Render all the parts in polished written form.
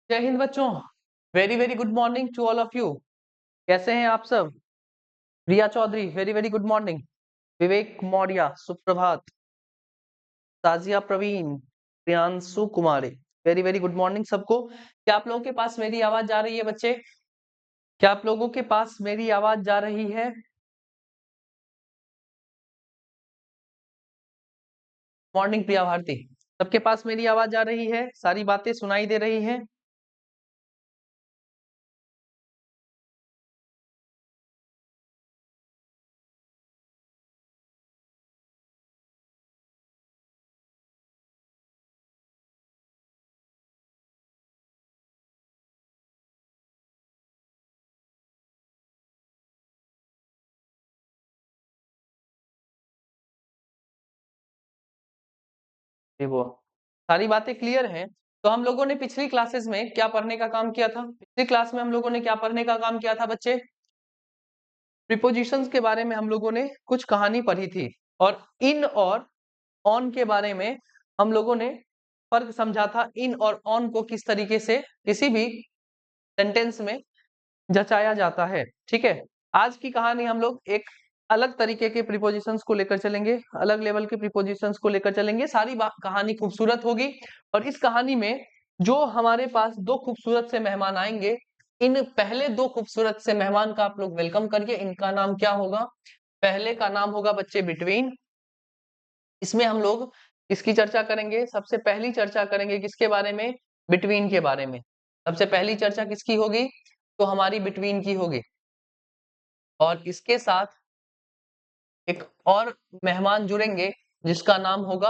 जय हिंद बच्चों। Very very good morning to all of you. कैसे हैं आप सब? Riya Chaudhary, very very good morning. Vivek Maurya, सुप्रभात। Tajiya Praveen, Priyanshu Kumari, very very good morning सबको। क्या आप लोगों के पास मेरी आवाज जा रही है बच्चे? क्या आप लोगों के पास मेरी आवाज जा रही है? मॉर्निंग प्रिया भारती। सबके पास मेरी आवाज आ रही है? सारी बातें सुनाई दे रही हैं? ये वो सारी बातें क्लियर हैं। तो हम लोगों ने पिछली क्लासेस में क्या पढ़ने का काम किया था? पिछली क्लास में हम लोगों ने क्या पढ़ने का काम किया था बच्चे? प्रीपोजिशंस के बारे में हम लोगों ने कुछ कहानी पढ़ी थी, और इन और ऑन के बारे में हम लोगों ने फर्क समझा था। इन और ऑन को किस तरीके से किसी भी सेंटेंस में जचाया जाता है। ठीक है, आज की कहानी हम लोग एक अलग तरीके के प्रीपोजिशंस को लेकर चलेंगे, अलग लेवल के प्रीपोजिशंस को लेकर चलेंगे। सारी कहानी खूबसूरत होगी, और इस कहानी में जो हमारे पास दो खूबसूरत से मेहमान आएंगे, इन पहले दो खूबसूरत से मेहमान का आप लोग वेलकम करिए। इनका नाम क्या होगा? पहले का नाम होगा बच्चे बिटवीन। इसमें हम लोग इसकी चर्चा करेंगे। सबसे पहली चर्चा करेंगे किसके बारे में? बिटवीन के बारे में। सबसे पहली चर्चा किसकी होगी? तो हमारी बिटवीन की होगी। और इसके साथ एक और मेहमान जुड़ेंगे जिसका नाम होगा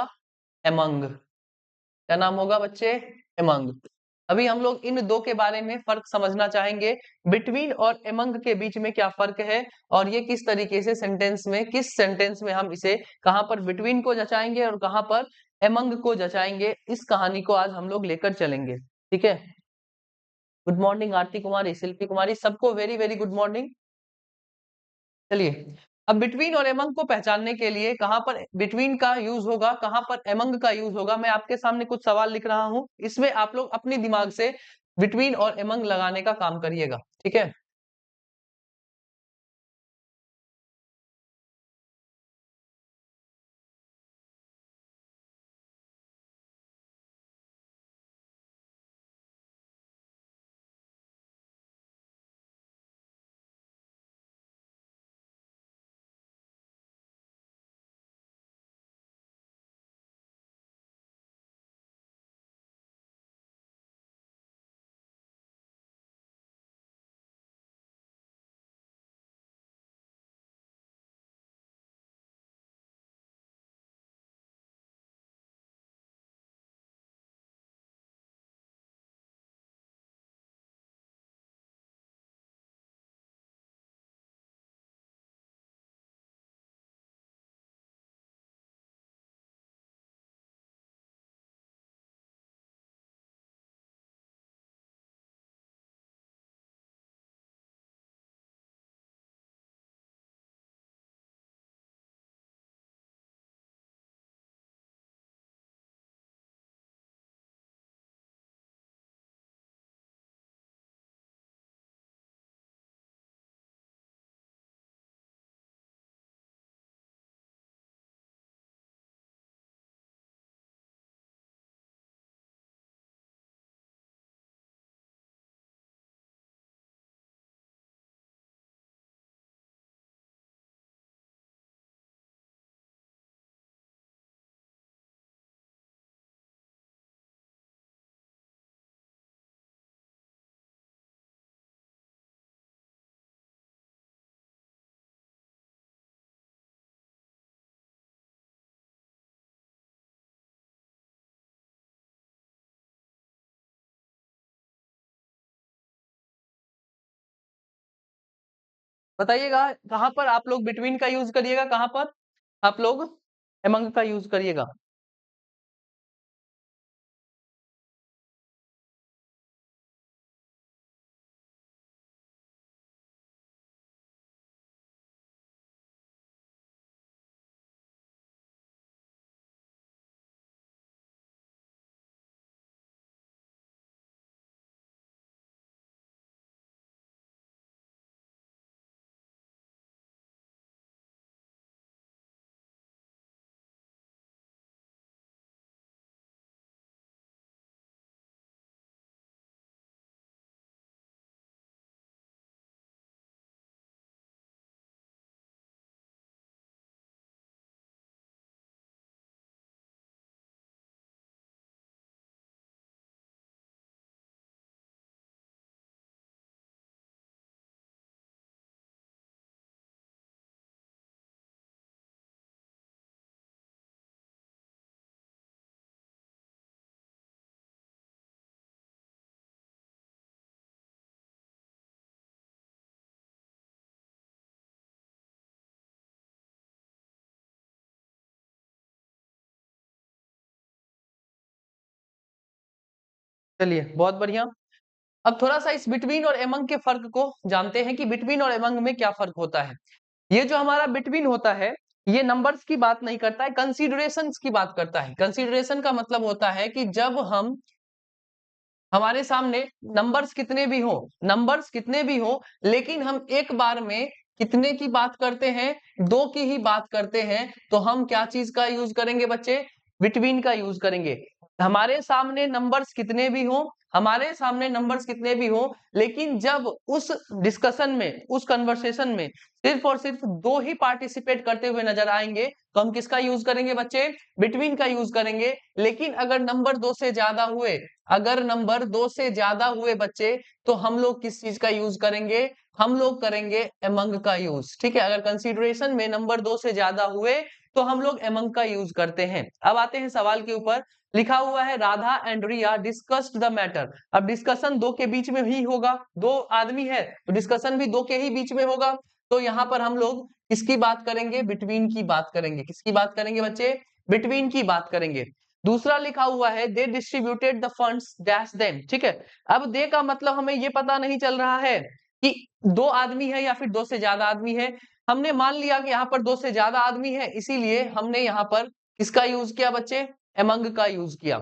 एमंग। क्या नाम होगा बच्चे? एमंग। अभी हम लोग इन दो के बारे में फर्क समझना चाहेंगे। बिटवीन और एमंग के बीच में क्या फर्क है, और ये किस तरीके से सेंटेंस में, किस सेंटेंस में हम इसे कहां पर बिटवीन को जचाएंगे और कहां पर एमंग को जचाएंगे, इस कहानी को आज हम लोग लेकर चलेंगे। ठीक है। गुड मॉर्निंग आरती कुमारी, शिल्पी कुमारी, सबको वेरी वेरी गुड मॉर्निंग। चलिए, अब बिटवीन और एमंग को पहचानने के लिए कहां पर बिटवीन का यूज होगा, कहां पर एमंग का यूज होगा, मैं आपके सामने कुछ सवाल लिख रहा हूं। इसमें आप लोग अपनी दिमाग से बिटवीन और एमंग लगाने का काम करिएगा। ठीक है। बताइएगा कहां पर आप लोग बिटवीन का यूज करिएगा, कहां पर आप लोग एमंग का यूज करिएगा। चलिए बहुत बढ़िया। अब थोड़ा सा इस बिटवीन और एमंग के फर्क को जानते हैं कि बिटवीन और एमंग में क्या फर्क होता है। ये जो हमारा बिटवीन होता है, ये नंबर्स की बात नहीं करता है, कंसीडरेशंस की बात करता है। कंसीडरेशन का मतलब होता है कि जब हम हमारे सामने नंबर्स कितने भी हो, लेकिन हम एक बार में कितने की बात करते हैं, दो की ही बात करते हैं, तो हम क्या चीज का यूज करेंगे बच्चे, बिटवीन का यूज करेंगे। हमारे सामने नंबर्स कितने भी हो, लेकिन जब उस डिस्कशन में, उस कन्वर्सेशन में सिर्फ और सिर्फ दो ही पार्टिसिपेट करते हुए नजर आएंगे, तो हम किसका यूज करेंगे बच्चे, बिटवीन का यूज करेंगे। लेकिन अगर नंबर दो से ज्यादा हुए, बच्चे, तो हम लोग किस चीज का यूज करेंगे, हम लोग करेंगे एमंग का यूज। ठीक है, अगर कंसीडरेशन में नंबर दो से ज्यादा हुए तो हम लोग एमंग का यूज करते हैं। अब आते हैं सवाल के ऊपर। लिखा हुआ है Radha and Riya discussed the matter. अब डिस्कशन दो के बीच में ही होगा, दो आदमी है तो डिस्कशन भी दो के ही बीच में होगा। तो यहाँ पर हम लोग किसकी बात करेंगे, बिटवीन की बात करेंगे। किसकी बात करेंगे बच्चे, बिटवीन की बात करेंगे। दूसरा लिखा हुआ है they distributed the funds dash them. ठीक है, अब दे का मतलब हमें ये पता नहीं चल रहा है कि दो आदमी है या फिर दो से ज्यादा आदमी है। हमने मान लिया कि यहाँ पर दो से ज्यादा आदमी है, इसीलिए हमने यहाँ पर किसका यूज किया बच्चे, एमंग का यूज किया।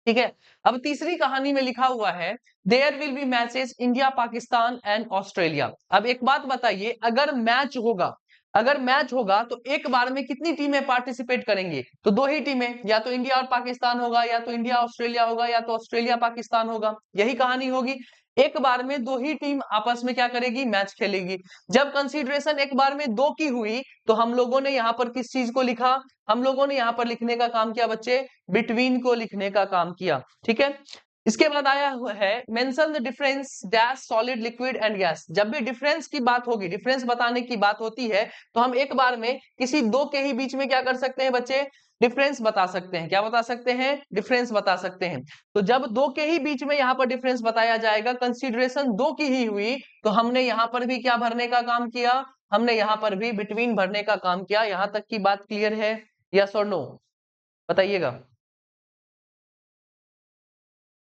ठीक है, अब तीसरी कहानी में लिखा हुआ है there will be matches India Pakistan and Australia. अब एक बात बताइए, अगर मैच होगा तो एक बार में कितनी टीमें पार्टिसिपेट करेंगे, तो दो ही टीमें, या तो इंडिया और पाकिस्तान होगा, या तो इंडिया ऑस्ट्रेलिया होगा, या तो ऑस्ट्रेलिया पाकिस्तान होगा, यही कहानी होगी। एक बार में दो ही टीम आपस में क्या करेगी, मैच खेलेगी। जब कंसीडरेशन एक बार में दो की हुई, तो हम लोगों ने यहाँ पर किस चीज को लिखा, हम लोगों ने यहाँ पर लिखने का काम किया बच्चे, बिटवीन को लिखने का काम किया। ठीक है, इसके बाद आया हुआ है mention the difference dash solid liquid and gas. जब भी डिफरेंस की बात होगी, डिफरेंस बताने की बात होती है, तो हम एक बार में किसी दो के ही बीच में क्या कर सकते हैं बच्चे, डिफरेंस बता सकते हैं। क्या बता सकते हैं, डिफरेंस बता सकते हैं। तो जब दो के ही बीच में यहाँ पर डिफरेंस बताया जाएगा, कंसीडरेशन दो की ही हुई, तो हमने यहाँ पर भी क्या भरने का काम किया, हमने यहाँ पर भी बिटवीन भरने का काम किया। यहां तक की बात क्लियर है, यस और नो, बताइएगा।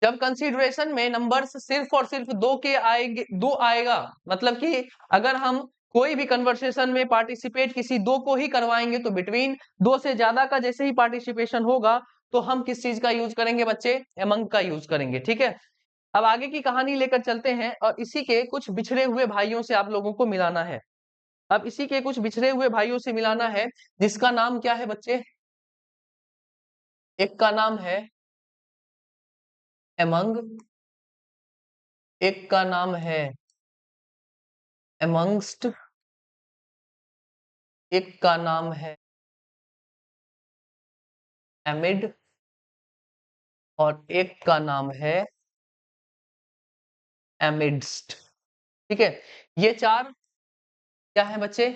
जब कंसीडरेशन में नंबर्स सिर्फ और सिर्फ दो के आएंगे, दो आएगा, मतलब कि अगर हम कोई भी कन्वर्सेशन में पार्टिसिपेट किसी दो को ही करवाएंगे तो बिटवीन, दो से ज्यादा का जैसे ही पार्टिसिपेशन होगा तो हम किस चीज का यूज करेंगे बच्चे, एमंग का यूज करेंगे। ठीक है, अब आगे की कहानी लेकर चलते हैं और इसी के कुछ बिछड़े हुए भाइयों से आप लोगों को मिलाना है। अब इसी के कुछ बिछड़े हुए भाइयों से मिलाना है, जिसका नाम क्या है बच्चे, एक का नाम है एमंग, एक का नाम है एमंगस्ट, एक का नाम है एमिड, और एक का नाम है एमिडस्ट। ठीक है, ये चार क्या है बच्चे,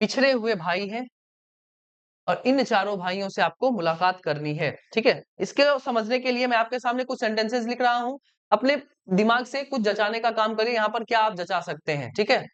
पिछड़े हुए भाई हैं, और इन चारों भाइयों से आपको मुलाकात करनी है। ठीक है, इसके समझने के लिए मैं आपके सामने कुछ सेंटेंसेस लिख रहा हूं, अपने दिमाग से कुछ जचाने का काम करिए, यहाँ पर क्या आप जचा सकते हैं। ठीक है,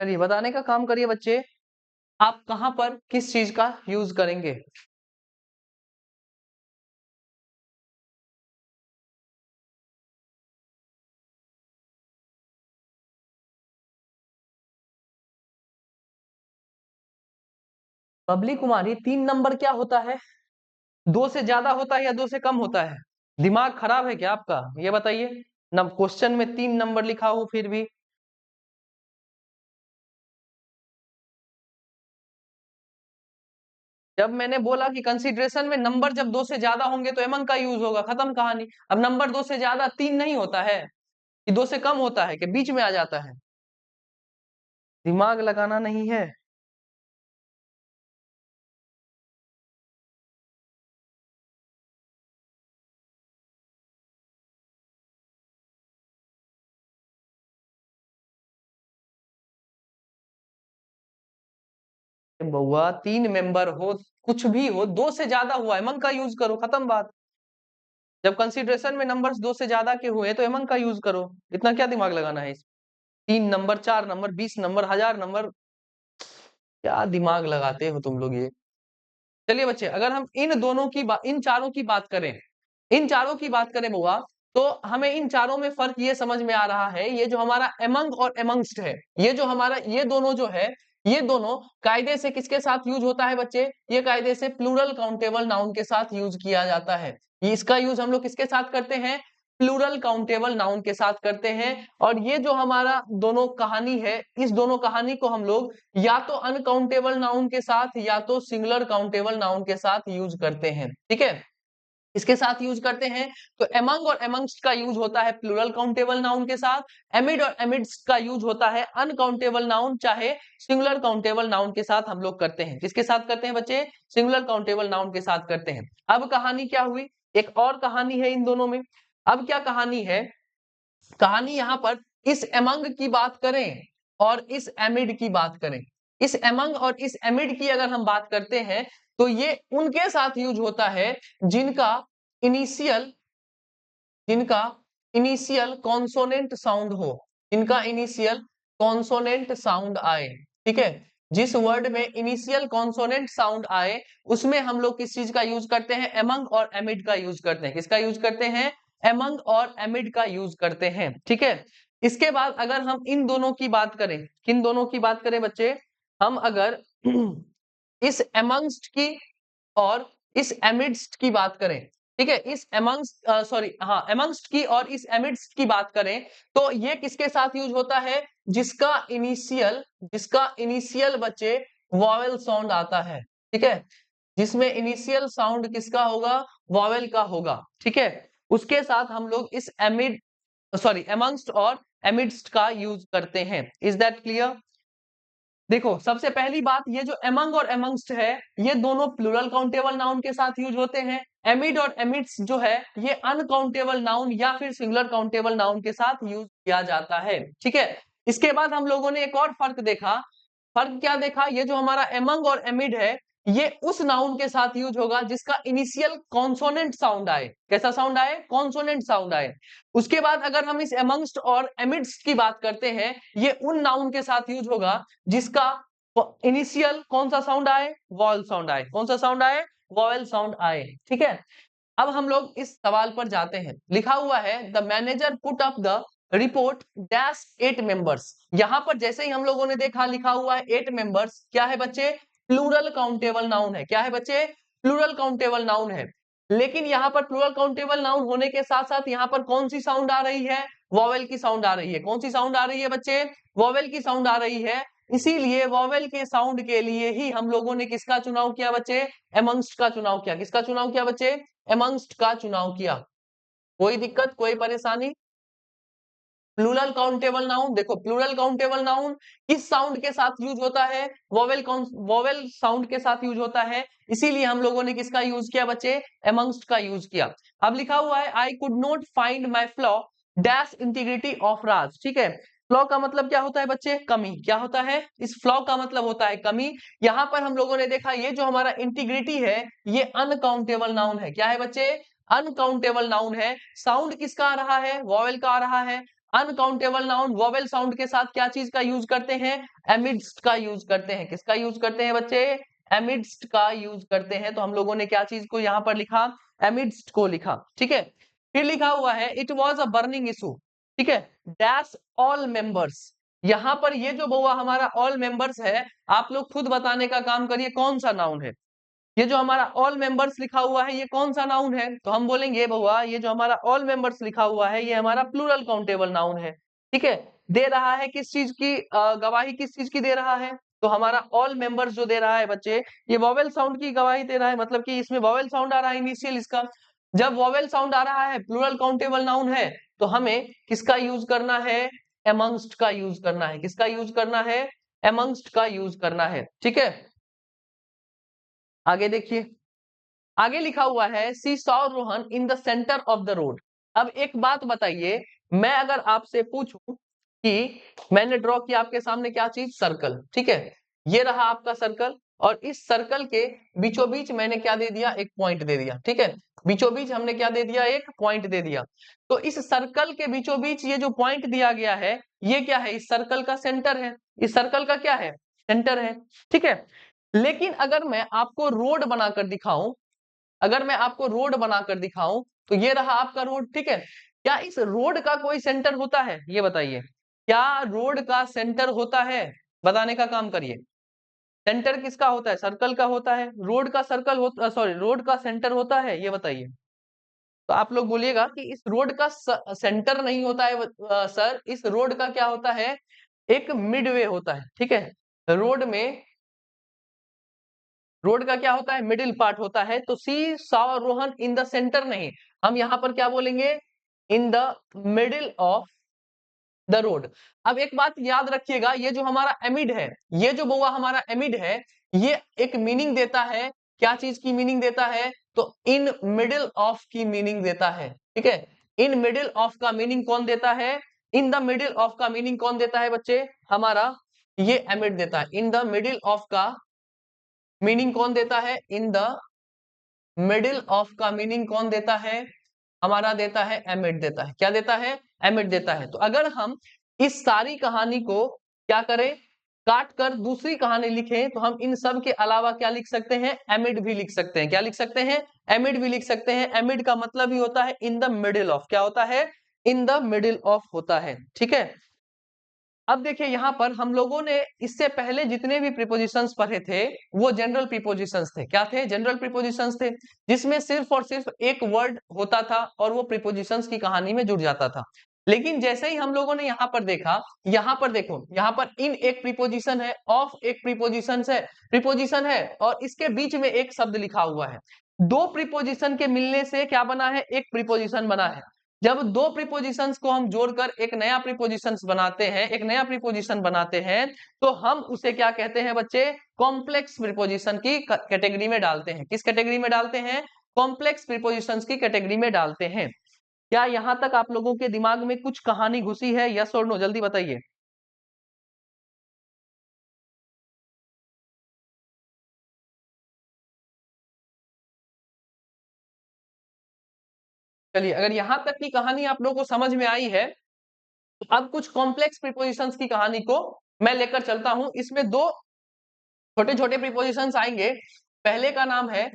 चलिए बताने का काम करिए बच्चे, आप कहां पर किस चीज का यूज करेंगे। बबली कुमारी, 3 नंबर क्या होता है? 2 से ज्यादा होता है या 2 से कम होता है? दिमाग खराब है क्या आपका, ये बताइए ना। क्वेश्चन में 3 नंबर लिखा हो फिर भी। जब मैंने बोला कि कंसीडरेशन में नंबर जब 2 से ज्यादा होंगे तो एमंग का यूज होगा, खत्म कहानी। अब नंबर 2 से ज्यादा 3 नहीं होता है कि 2 से कम होता है कि बीच में आ जाता है। दिमाग लगाना नहीं है। बउआ 3 मेंबर हो, कुछ भी हो, 2 से ज्यादा हुआ एमंग का यूज करो, खत्म बात। जब कंसीडरेशन में नंबर्स 2 से ज्यादा के हुए तो एमंग का यूज करो, इतना क्या दिमाग लगाना है। 3 नंबर, 4 नंबर, 20 नंबर, 1000 नंबर, क्या दिमाग लगाते हो तुम लोग ये। चलिए बच्चे, अगर हम इन दोनों की बात, इन चारों की बात करें, इन चारों की बात करें बुआ, तो हमें इन चारों में फर्क ये समझ में आ रहा है, ये जो हमारा एमंग और एमंगस्ट है, ये जो हमारा, ये दोनों जो है, ये दोनों कायदे से किसके साथ यूज होता है बच्चे? ये कायदे से प्लूरल काउंटेबल नाउन के साथ यूज किया जाता है। ये इसका यूज हम लोग किसके साथ करते हैं? प्लूरल काउंटेबल नाउन के साथ करते हैं। और ये जो हमारा दोनों कहानी है, इस दोनों कहानी को हम लोग या तो अनकाउंटेबल नाउन के साथ या तो सिंगुलर काउंटेबल नाउन के साथ यूज करते हैं। ठीक है, इसके साथ यूज करते हैं। तो एमंग और एमंगस्ट का यूज होता है प्लूरल काउंटेबल नाउन के साथ, एमिड और एमिड्स का यूज होता है अनकाउंटेबल नाउन चाहे सिंगुलर काउंटेबल नाउन के साथ हम लोग करते हैं। किसके साथ करते हैं बच्चे? सिंगुलर काउंटेबल नाउन के साथ करते हैं। अब कहानी क्या हुई, एक और कहानी है इन दोनों में। अब क्या कहानी है? कहानी यहां पर इस एमंग की बात करें और इस एमिड की बात करें, इस एमंग और इस एमिड की अगर हम बात करते हैं तो ये उनके साथ यूज होता है जिनका इनिशियल, जिनका इनिशियल कॉन्सोनेंट साउंड हो, जिनका इनिशियल कॉन्सोनेंट साउंड आए। ठीक है, जिस वर्ड में इनिशियल कॉन्सोनेंट साउंड आए उसमें हम लोग किस चीज का यूज करते हैं? एमंग और एमिड का यूज करते हैं। किसका यूज करते हैं? एमंग और एमिड का यूज करते हैं। ठीक है, इसके बाद अगर हम इन दोनों की बात करें, किन दोनों की बात करें बच्चे? हम अगर इस एमंगस्ट की और इस एमिड्स्ट की बात करें, ठीक है, इस एमंगस्ट, सॉरी हाँ, एमंगस्ट की और इस एमिड्स्ट की बात करें तो ये किसके साथ यूज होता है? जिसका इनिशियल, जिसका इनिशियल बच्चे वॉवेल साउंड आता है। ठीक है, जिसमें इनिशियल साउंड किसका होगा? वॉवेल का होगा। ठीक है, उसके साथ हम लोग इस एमिड, सॉरी एमंगस्ट और एमिड्स्ट का यूज करते हैं। Is that clear? देखो, सबसे पहली बात, ये जो एमंग और एमंगस्ट है ये दोनों प्लूरल काउंटेबल नाउन के साथ यूज होते हैं। एमिड और एमिड्स जो है ये अनकाउंटेबल नाउन या फिर सिंगुलर काउंटेबल नाउन के साथ यूज किया जाता है। ठीक है, इसके बाद हम लोगों ने एक और फर्क देखा। फर्क क्या देखा? ये जो हमारा एमंग और एमिड है ये उस नाउन के साथ यूज होगा जिसका इनिशियल कॉन्सोनेंट साउंड आए। कैसा साउंड आए? कॉन्सोनेंट साउंड आए। उसके बाद अगर हम इस एमंगस्ट और एमिड्स की बात करते हैं, ये उन नाउन के साथ यूज होगा जिसका इनिशियल कौन सा साउंड आए? वॉवल साउंड आए। कौन सा साउंड आए? वॉवल साउंड आए। ठीक है, अब हम लोग इस सवाल पर जाते हैं। लिखा हुआ है the manager put up the report dash 8 members. यहां पर जैसे ही हम लोगों ने देखा लिखा हुआ है 8 मेंबर्स, क्या है बच्चे? प्लूरल काउंटेबल नाउन है। क्या है बच्चे? प्लूरल काउंटेबल नाउन है। लेकिन यहाँ पर प्लूरल काउंटेबल नाउन होने के साथ साथ यहाँ पर कौन सी साउंड आ रही है? वॉवेल की साउंड आ रही है। कौन सी साउंड आ रही है बच्चे? वॉवेल की साउंड आ रही है। इसीलिए वॉवेल के साउंड के लिए ही हम लोगों ने किसका चुनाव किया बच्चे? एमंगस्ट का चुनाव किया। किसका चुनाव किया बच्चे? एमंगस्ट का चुनाव किया। कोई दिक्कत, कोई परेशानी? प्लूरल काउंटेबल नाउन, देखो प्लूरल काउंटेबल नाउन किस साउंड के साथ यूज होता है? वोवेल, वोवेल साउंड के साथ यूज होता है। इसीलिए हम लोगों ने किसका यूज किया बच्चे? एमंगस्ट का यूज किया। अब लिखा हुआ है I could not find my flaw dash integrity of Raj. ठीक है, फ्लॉ का मतलब क्या होता है बच्चे? कमी। क्या होता है? इस फ्लॉ का मतलब होता है कमी। यहां पर हम लोगों ने देखा ये जो हमारा इंटीग्रिटी है ये अनकाउंटेबल नाउन है। क्या है बच्चे? अनकाउंटेबल नाउन है। साउंड किसका आ रहा है? वॉवेल का आ रहा है। अनकाउंटेबल नाउन वोवेल साउंड के साथ क्या चीज का यूज करते हैं? एमिडस्ट का यूज करते हैं। किसका यूज करते हैं बच्चे? एमिडस्ट का यूज करते हैं। तो हम लोगों ने क्या चीज को यहां पर लिखा? एमिडस्ट को लिखा। ठीक है, फिर लिखा हुआ है it was a burning issue. ठीक है, डैश ऑल मेंबर्स। यहां पर ये जो बउआ हमारा ऑल मेंबर्स है, आप लोग खुद बताने का काम करिए कौन सा नाउन है। ये जो हमारा ऑल मेंबर्स लिखा हुआ है ये कौन सा नाउन है? तो हम बोलेंगे बहुआ ये जो हमारा ऑल मेंबर्स लिखा हुआ है ये हमारा प्लूरल काउंटेबल नाउन है। ठीक है, दे रहा है किस चीज की गवाही? किस चीज की दे रहा है? तो हमारा ऑल मेंबर्स जो दे रहा है बच्चे, ये वोवेल साउंड की गवाही दे रहा है, मतलब कि इसमें वोवेल साउंड आ रहा है इनिशियल इसका। जब वोवेल साउंड आ रहा है, प्लूरल काउंटेबल नाउन है, तो हमें किसका यूज करना है? एमंगस्ट का यूज करना है। किसका यूज करना है? एमंगस्ट का यूज करना है। ठीक है, आगे देखिए, आगे लिखा हुआ है she saw Rohan in the centre of the road. अब एक बात बताइए, मैं अगर आपसे पूछूं कि मैंने ड्रॉ किया आपके सामने क्या चीज? सर्कल। ठीक है, ये रहा आपका सर्कल, और इस सर्कल के बीचों बीच मैंने क्या दे दिया? एक पॉइंट दे दिया। ठीक है, बीचों बीच हमने क्या दे दिया? एक पॉइंट दे दिया। तो इस सर्कल के बीचों बीच ये जो पॉइंट दिया गया है, ये क्या है? इस सर्कल का सेंटर है। इस सर्कल का क्या है? सेंटर है। ठीक है, लेकिन अगर मैं आपको रोड बनाकर दिखाऊं, अगर मैं आपको रोड बनाकर दिखाऊं, तो ये रहा आपका रोड। ठीक है, क्या इस रोड का कोई सेंटर होता है? ये बताइए, क्या रोड का सेंटर होता है? बताने का काम करिए। सेंटर किसका होता है? सर्कल का होता है। रोड का सर्कल होता, सॉरी, रोड का सेंटर होता है? ये बताइए। तो आप लोग बोलिएगा कि इस रोड का सेंटर नहीं होता है सर, इस रोड का क्या होता है? एक मिडवे होता है। ठीक है, रोड में, रोड का क्या होता है? मिडिल पार्ट होता है। तो she saw Rohan in the centre नहीं, हम यहां पर क्या बोलेंगे? In the middle of the road. अब एक बात याद रखिएगा, ये जो हमारा एमिड है, ये जो बउआ हमारा एमिड है, ये एक मीनिंग देता है। क्या चीज की मीनिंग देता है? तो इन मिडिल ऑफ की मीनिंग देता है। ठीक है, इन मिडिल ऑफ का मीनिंग कौन देता है? इन द मिडिल ऑफ का मीनिंग कौन देता है बच्चे? हमारा ये एमिड देता है। इन द मिडिल ऑफ का मीनिंग कौन देता है? इन द मिडिल ऑफ का मीनिंग कौन देता है? हमारा देता है एमिड देता है। क्या देता है? एमिड देता है। तो अगर हम इस सारी कहानी को क्या करें? काट कर दूसरी कहानी लिखें, तो हम इन सब के अलावा क्या लिख सकते हैं? एमिड भी लिख सकते हैं। क्या लिख सकते हैं? एमिड भी लिख सकते हैं। एमिड का मतलब ही होता है इन द मिडिल ऑफ। क्या होता है? इन द मिडिल ऑफ होता है। ठीक है, अब देखिए यहां पर हम लोगों ने इससे पहले जितने भी प्रीपोजिशंस पढ़े थे, वो जनरल प्रीपोजिशंस थे। क्या थे? जनरल प्रीपोजिशंस थे, जिसमें सिर्फ और सिर्फ एक वर्ड होता था और वो प्रीपोजिशंस की कहानी में जुड़ जाता था। लेकिन जैसे ही हम लोगों ने यहाँ पर देखा, यहाँ पर देखो, यहाँ पर इन एक प्रीपोजिशन है, ऑफ एक प्रीपोजिशन है, और इसके बीच में एक शब्द लिखा हुआ है। दो प्रीपोजिशन के मिलने से क्या बना है? एक प्रीपोजिशन बना है। जब दो प्रीपोजिशंस को हम जोड़कर एक नया प्रीपोजिशंस बनाते हैं, एक नया प्रीपोजिशन बनाते हैं, तो हम उसे क्या कहते हैं बच्चे? कॉम्प्लेक्स प्रीपोजिशन की कैटेगरी में डालते हैं। किस कैटेगरी में डालते हैं? कॉम्प्लेक्स प्रीपोजिशंस की कैटेगरी में डालते हैं। क्या यहां तक आप लोगों के दिमाग में कुछ कहानी घुसी है? यस और नो, जल्दी बताइए। चलिए, अगर यहां तक की कहानी आप लोगों को समझ में आई है, तो अब कुछ कॉम्प्लेक्स प्रीपोजिशंस की कहानी को मैं लेकर चलता हूं। इसमें दो छोटे छोटे प्रीपोजिशंस आएंगे। पहले का नाम है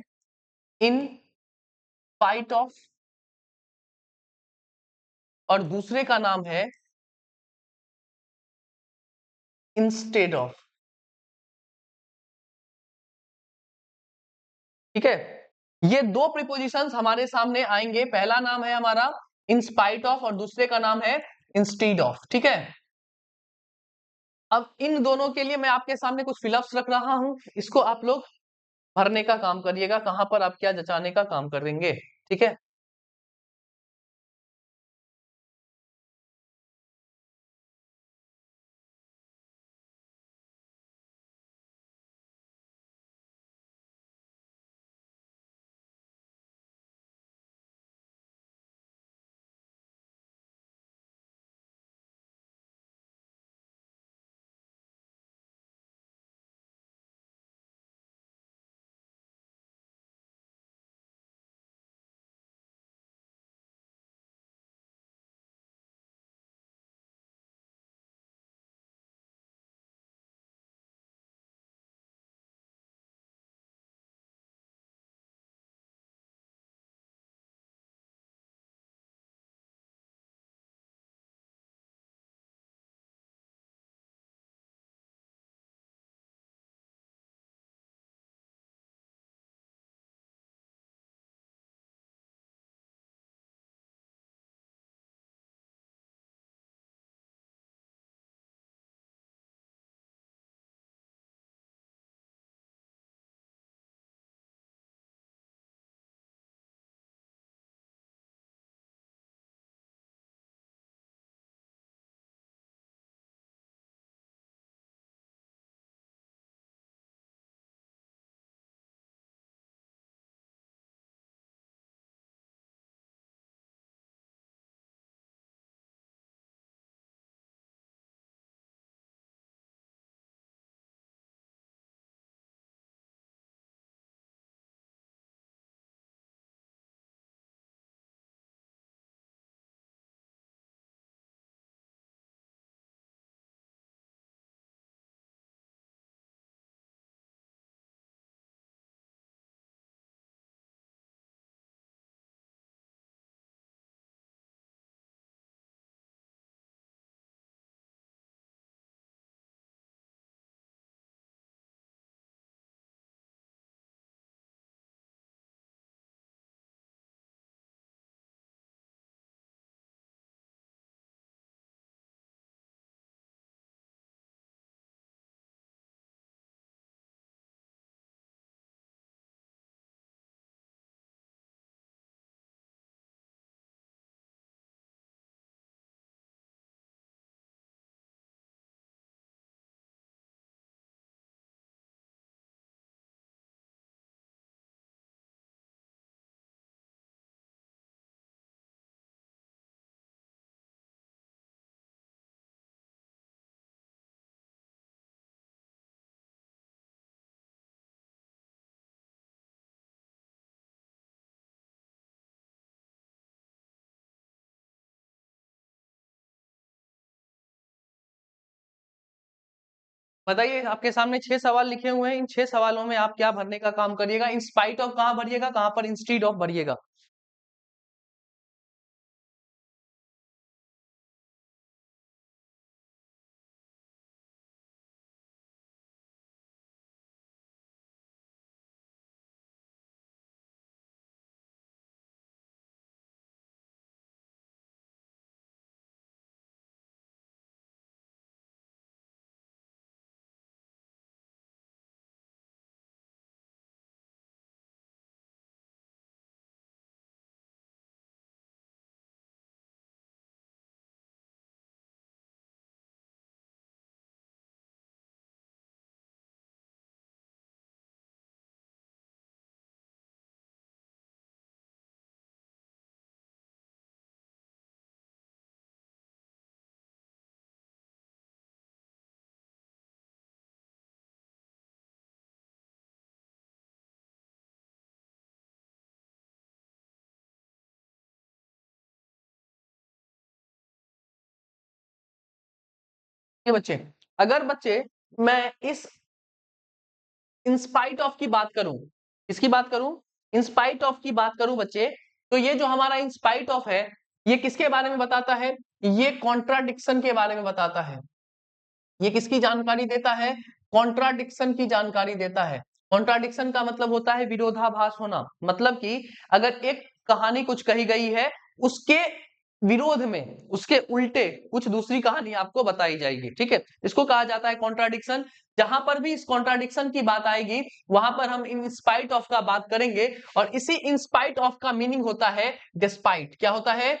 इन स्पाइट ऑफ, और दूसरे का नाम है इंस्टेड ऑफ। ठीक है, ये दो प्रीपोजिशंस हमारे सामने आएंगे। पहला नाम है हमारा इन स्पाइट ऑफ, और दूसरे का नाम है इंस्टीड ऑफ। ठीक है, अब इन दोनों के लिए मैं आपके सामने कुछ फिलअप्स रख रहा हूं, इसको आप लोग भरने का काम करिएगा, कहां पर आप क्या जचाने का काम करेंगे। ठीक है, बताइए, आपके सामने 6 सवाल लिखे हुए हैं। इन 6 सवालों में आप क्या भरने का काम करिएगा? इन स्पाइट ऑफ कहाँ भरिएगा, कहाँ पर इंस्टीड ऑफ भरिएगा? ये बच्चे, अगर बच्चे मैं इस इंस्पाइट ऑफ की बात करूं, किसकी बात करूं? इंस्पाइट ऑफ की बात करूं बच्चे, तो ये जो हमारा इंस्पाइट ऑफ है, ये किसके बारे में बताता है? ये कॉन्ट्राडिक्शन के बारे में बताता है। ये किसकी जानकारी देता है? कॉन्ट्राडिक्शन की जानकारी देता है। कॉन्ट्राडिक्शन का मतलब होता है विरोधाभास होना। मतलब कि अगर एक कहानी कुछ कही गई है, उसके विरोध में, उसके उल्टे कुछ दूसरी कहानी आपको बताई जाएगी। ठीक है, इसको कहा जाता है कॉन्ट्राडिक्शन। जहां पर भी इस कॉन्ट्राडिक्शन की बात आएगी, वहां पर हम इन स्पाइट ऑफ का बात करेंगे। और इसी इन स्पाइट ऑफ का मीनिंग होता है डिस्पाइट। क्या होता है?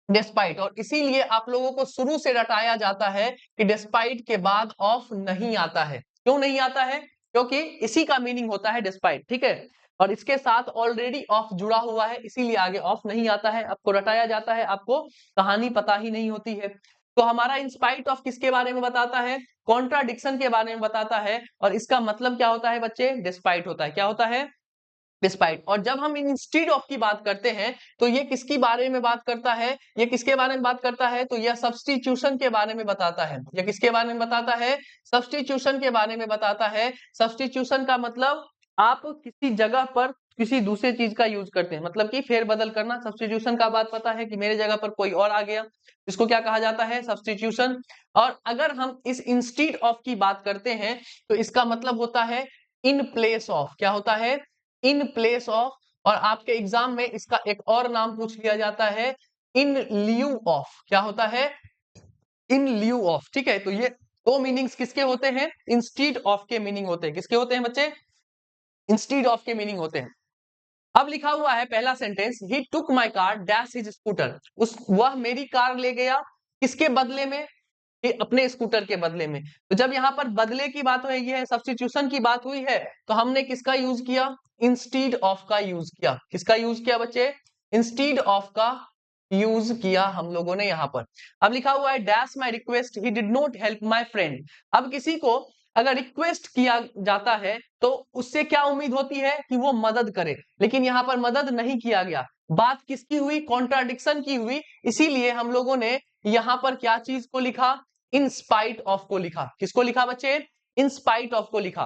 डिस्पाइट। और इसीलिए आप लोगों को शुरू से रटाया जाता है कि डिस्पाइट के बाद ऑफ नहीं आता है। क्यों नहीं आता है? क्योंकि इसी का मीनिंग होता है डिस्पाइट। ठीक है, और इसके साथ ऑलरेडी ऑफ जुड़ा हुआ है, इसीलिए आगे ऑफ नहीं आता है। आपको रटाया जाता है, आपको कहानी पता ही नहीं होती है। तो हमारा इंस्पाइट ऑफ किसके बारे में बताता है? कॉन्ट्राडिक्शन के बारे में बताता है। और इसका मतलब क्या होता है बच्चे? डिस्पाइट होता है। क्या होता है? डिस्पाइट। और जब हम इंस्टीड ऑफ की बात करते हैं, तो ये किसकी बारे में बात करता है? ये किसके बारे में बात करता है? तो यह सब्स्टिट्यूशन के बारे में बताता है। ये किसके बारे में बताता है? सब्स्टिट्यूशन के बारे में बताता है। सब्स्टिट्यूशन का मतलब आप किसी जगह पर किसी दूसरे चीज का यूज करते हैं, मतलब कि फेरबदल करना। सब्स्टिट्यूशन का बात पता है कि मेरे जगह पर कोई और आ गया, इसको क्या कहा जाता है? सब्स्टिट्यूशन। और अगर हम इस इंस्टीड ऑफ की बात करते हैं, तो इसका मतलब होता है इन प्लेस ऑफ। क्या होता है? In place of. और आपके एग्जाम में इसका एक और नाम पूछ लिया जाता है, इन लियू ऑफ। क्या होता है? इन लियू ऑफ। ठीक है, तो ये दो मीनिंग्स किसके होते हैं? इंस्टीड ऑफ के मीनिंग होते हैं। किसके होते हैं बच्चे? इंस्टीड ऑफ के मीनिंग होते हैं। अब लिखा हुआ है पहला sentence, he took my car dash his scooter. वह मेरी कार ले गया, किसके बदले में? कि अपने स्कूटर के बदले में। तो जब यहाँ पर बदले की बात हुई है, सब्स्टिट्यूशन की बात हुई है, तो हमने किसका यूज किया? इंस्टीड ऑफ का यूज किया। किसका यूज किया बच्चे? इंस्टीड ऑफ का यूज किया हम लोगों ने यहाँ पर। अब लिखा हुआ है dash my request he did not help my friend. अब किसी को अगर रिक्वेस्ट किया जाता है, तो उससे क्या उम्मीद होती है? कि वो मदद करे। लेकिन यहाँ पर मदद नहीं किया गया, बात किसकी हुई? कॉन्ट्राडिक्शन की हुई। इसीलिए हम लोगों ने यहाँ पर क्या चीज को लिखा? इन स्पाइट ऑफ को लिखा। किसको लिखा बच्चे? इन स्पाइट ऑफ को लिखा।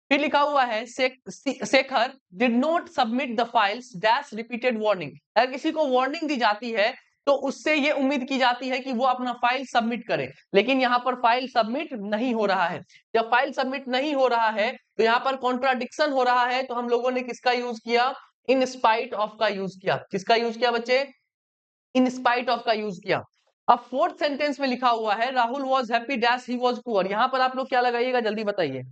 फिर लिखा हुआ है Shekhar did not submit the files dash repeated warning. अगर किसी को वार्निंग दी जाती है, तो उससे ये उम्मीद की जाती है कि वो अपना फाइल सबमिट करे। लेकिन यहाँ पर फाइल सबमिट नहीं हो रहा है। जब फाइल सबमिट नहीं हो रहा है, तो यहाँ पर कॉन्ट्राडिक्शन हो रहा है। तो हम लोगों ने किसका यूज किया? इन स्पाइट ऑफ का यूज किया। किसका यूज किया बच्चे? इन स्पाइट ऑफ का यूज किया। अब फोर्थ सेंटेंस में लिखा हुआ है Rahul was happy dash he was poor. यहां पर आप लोग क्या लगाइएगा, जल्दी बताइए।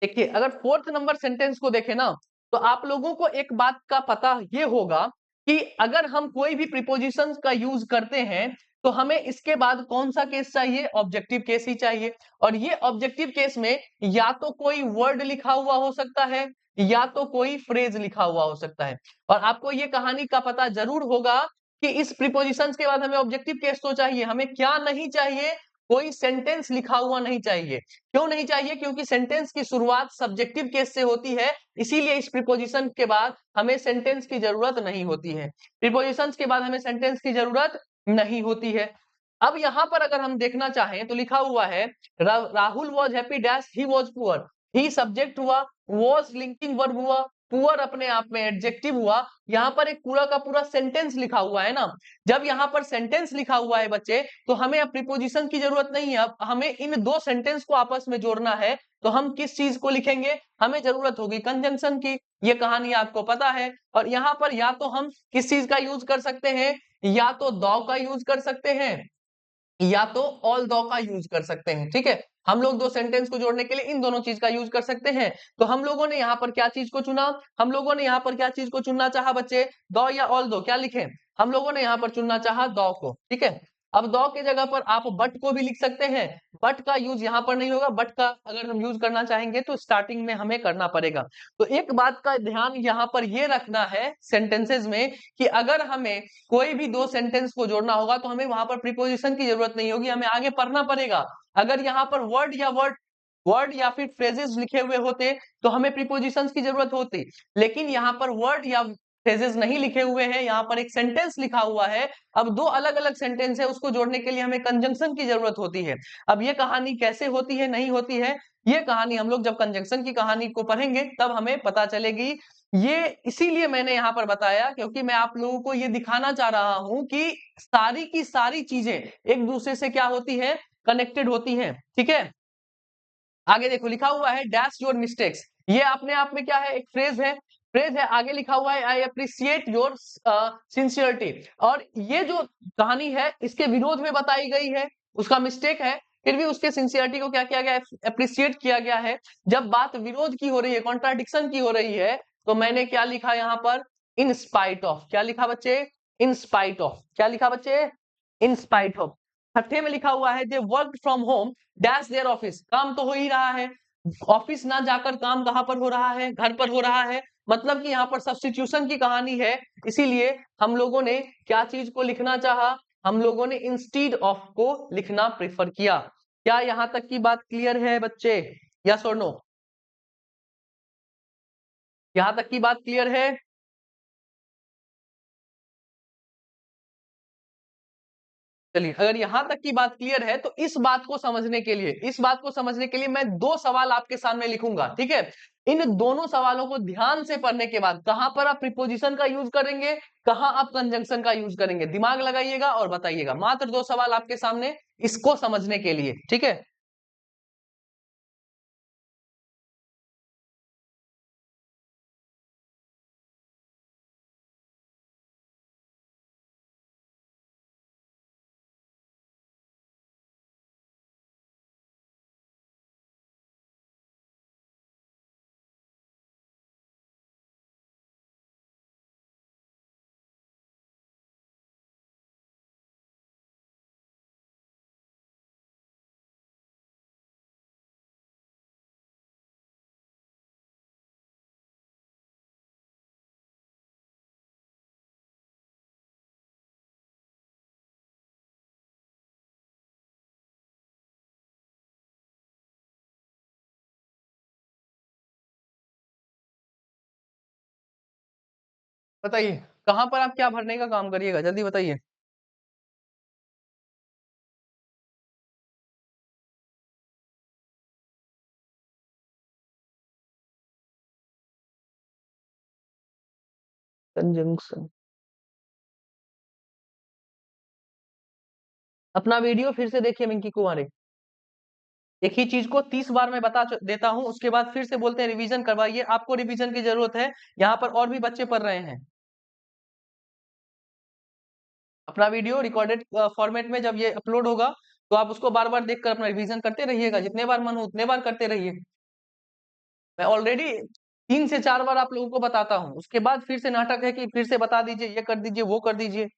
देखिए, अगर फोर्थ नंबर सेंटेंस को देखें ना, तो आप लोगों को एक बात का पता ये होगा कि अगर हम कोई भी प्रीपोजिशन का यूज करते हैं, तो हमें इसके बाद कौन सा केस चाहिए? ऑब्जेक्टिव केस ही चाहिए। और ये ऑब्जेक्टिव केस में या तो कोई वर्ड लिखा हुआ हो सकता है, या तो कोई फ्रेज लिखा हुआ हो सकता है। और आपको ये कहानी का पता जरूर होगा कि इस प्रीपोजिशन के बाद हमें ऑब्जेक्टिव केस तो चाहिए, हमें क्या नहीं चाहिए? कोई सेंटेंस लिखा हुआ नहीं चाहिए। क्यों नहीं चाहिए? क्योंकि सेंटेंस की शुरुआत सब्जेक्टिव केस से होती है, इसीलिए इस प्रीपोजिशन के बाद हमें सेंटेंस की जरूरत नहीं होती है। प्रीपोजिशंस के बाद हमें सेंटेंस की जरूरत नहीं होती है। अब यहाँ पर अगर हम देखना चाहें तो लिखा हुआ है Rahul was happy dash he was poor. He subject हुआ, वॉज लिंकिंग वर्ब हुआ, पुअर अपने आप में एडजेक्टिव हुआ। यहाँ पर एक पूरा का पूरा सेंटेंस लिखा हुआ है ना। जब यहाँ पर सेंटेंस लिखा हुआ है बच्चे, तो हमें अब प्रीपोजिशन की जरूरत नहीं है। अब हमें इन दो सेंटेंस को आपस में जोड़ना है, तो हम किस चीज को लिखेंगे? हमें जरूरत होगी कंजंक्शन की। ये कहानी आपको पता है। और यहाँ पर या तो हम किस चीज का यूज कर सकते हैं? या तो दो का यूज कर सकते हैं, या तो ऑल दो का यूज कर सकते हैं। ठीक है, हम लोग दो सेंटेंस को जोड़ने के लिए इन दोनों चीज का यूज कर सकते हैं। तो हम लोगों ने यहाँ पर क्या चीज को चुना? हम लोगों ने यहाँ पर क्या चीज को चुनना चाहा बच्चे? दो या ऑल दो? क्या लिखें? हम लोगों ने यहाँ पर चुनना चाहा दो को। ठीक है, अब दो के जगह पर आप बट को भी लिख सकते हैं। बट का यूज यहाँ पर नहीं होगा। बट का अगर हम यूज करना चाहेंगे तो स्टार्टिंग में हमें करना पड़ेगा। तो एक बात का ध्यान यहाँ पर ये रखना है सेंटेंसेस में, कि अगर हमें कोई भी दो सेंटेंस को जोड़ना होगा तो हमें वहां पर प्रीपोजिशन की जरूरत नहीं होगी, हमें आगे पढ़ना पड़ेगा। अगर यहाँ पर वर्ड या फिर फ्रेजेस लिखे हुए होते तो हमें प्रीपोजिशंस की जरूरत होती। लेकिन यहाँ पर वर्ड या फ्रेजेस नहीं लिखे हुए हैं, यहाँ पर एक सेंटेंस लिखा हुआ है। अब दो अलग अलग सेंटेंस है, उसको जोड़ने के लिए हमें कंजंक्शन की जरूरत होती है। अब ये कहानी कैसे होती है, नहीं होती है, ये कहानी हम लोग जब कंजंक्शन की कहानी को पढ़ेंगे तब हमें पता चलेगी। ये इसीलिए मैंने यहाँ पर बताया, क्योंकि मैं आप लोगों को ये दिखाना चाह रहा हूं कि सारी की सारी चीजें एक दूसरे से क्या होती है? कनेक्टेड होती हैं। ठीक है, आगे देखो लिखा हुआ है डैश योर मिस्टेक्स। ये अपने आप में क्या है? एक फ्रेज है। आगे लिखा हुआ है आई अप्रिशिएट योर सिंसियरिटी। और ये जो कहानी है इसके विरोध में बताई गई है, उसका मिस्टेक है, फिर भी उसके सिंसियरिटी को क्या किया गया है? अप्रिशिएट किया गया है। जब बात विरोध की हो रही है, कॉन्ट्राडिक्शन की हो रही है, तो मैंने क्या लिखा यहाँ पर? In spite of. क्या लिखा बच्चे? In spite of. क्या लिखा बच्चे? In spite of. छठे में लिखा हुआ है they work from home dash their office. काम तो हो ही रहा है, ऑफिस ना जाकर काम कहां पर हो रहा है? घर पर हो रहा है। मतलब कि यहाँ पर सब्स्टिट्यूशन की कहानी है, इसीलिए हम लोगों ने क्या चीज को लिखना चाहा? हम लोगों ने इंस्टीड ऑफ को लिखना प्रेफर किया। क्या यहां तक की बात क्लियर है बच्चे? यस और नो? यहां तक की बात क्लियर है? चलिए, अगर यहां तक की बात क्लियर है तो इस बात को समझने के लिए मैं दो सवाल आपके सामने लिखूंगा। ठीक है, इन दोनों सवालों को ध्यान से पढ़ने के बाद कहां पर आप प्रीपोजिशन का यूज करेंगे, कहां आप कंजंक्शन का यूज करेंगे, दिमाग लगाइएगा और बताइएगा। मात्र दो सवाल आपके सामने इसको समझने के लिए। ठीक है, बताइए कहां पर आप क्या भरने का काम करिएगा, जल्दी बताइए। कंजंक्शन। अपना वीडियो फिर से देखिए मिंकी कुमारी। एक ही चीज को 30 बार मैं देता हूं, उसके बाद फिर से बोलते हैं रिवीजन करवाइए। आपको रिवीजन की जरूरत है, यहाँ पर और भी बच्चे पढ़ रहे हैं। अपना वीडियो रिकॉर्डेड फॉर्मेट में जब ये अपलोड होगा तो आप उसको बार बार देखकर अपना रिवीजन करते रहिएगा, जितने बार मन हो उतने बार करते रहिए। मैं ऑलरेडी 3 से 4 बार आप लोगों को बताता हूँ, उसके बाद फिर से नाटक है कि फिर से बता दीजिए, ये कर दीजिए, वो कर दीजिए।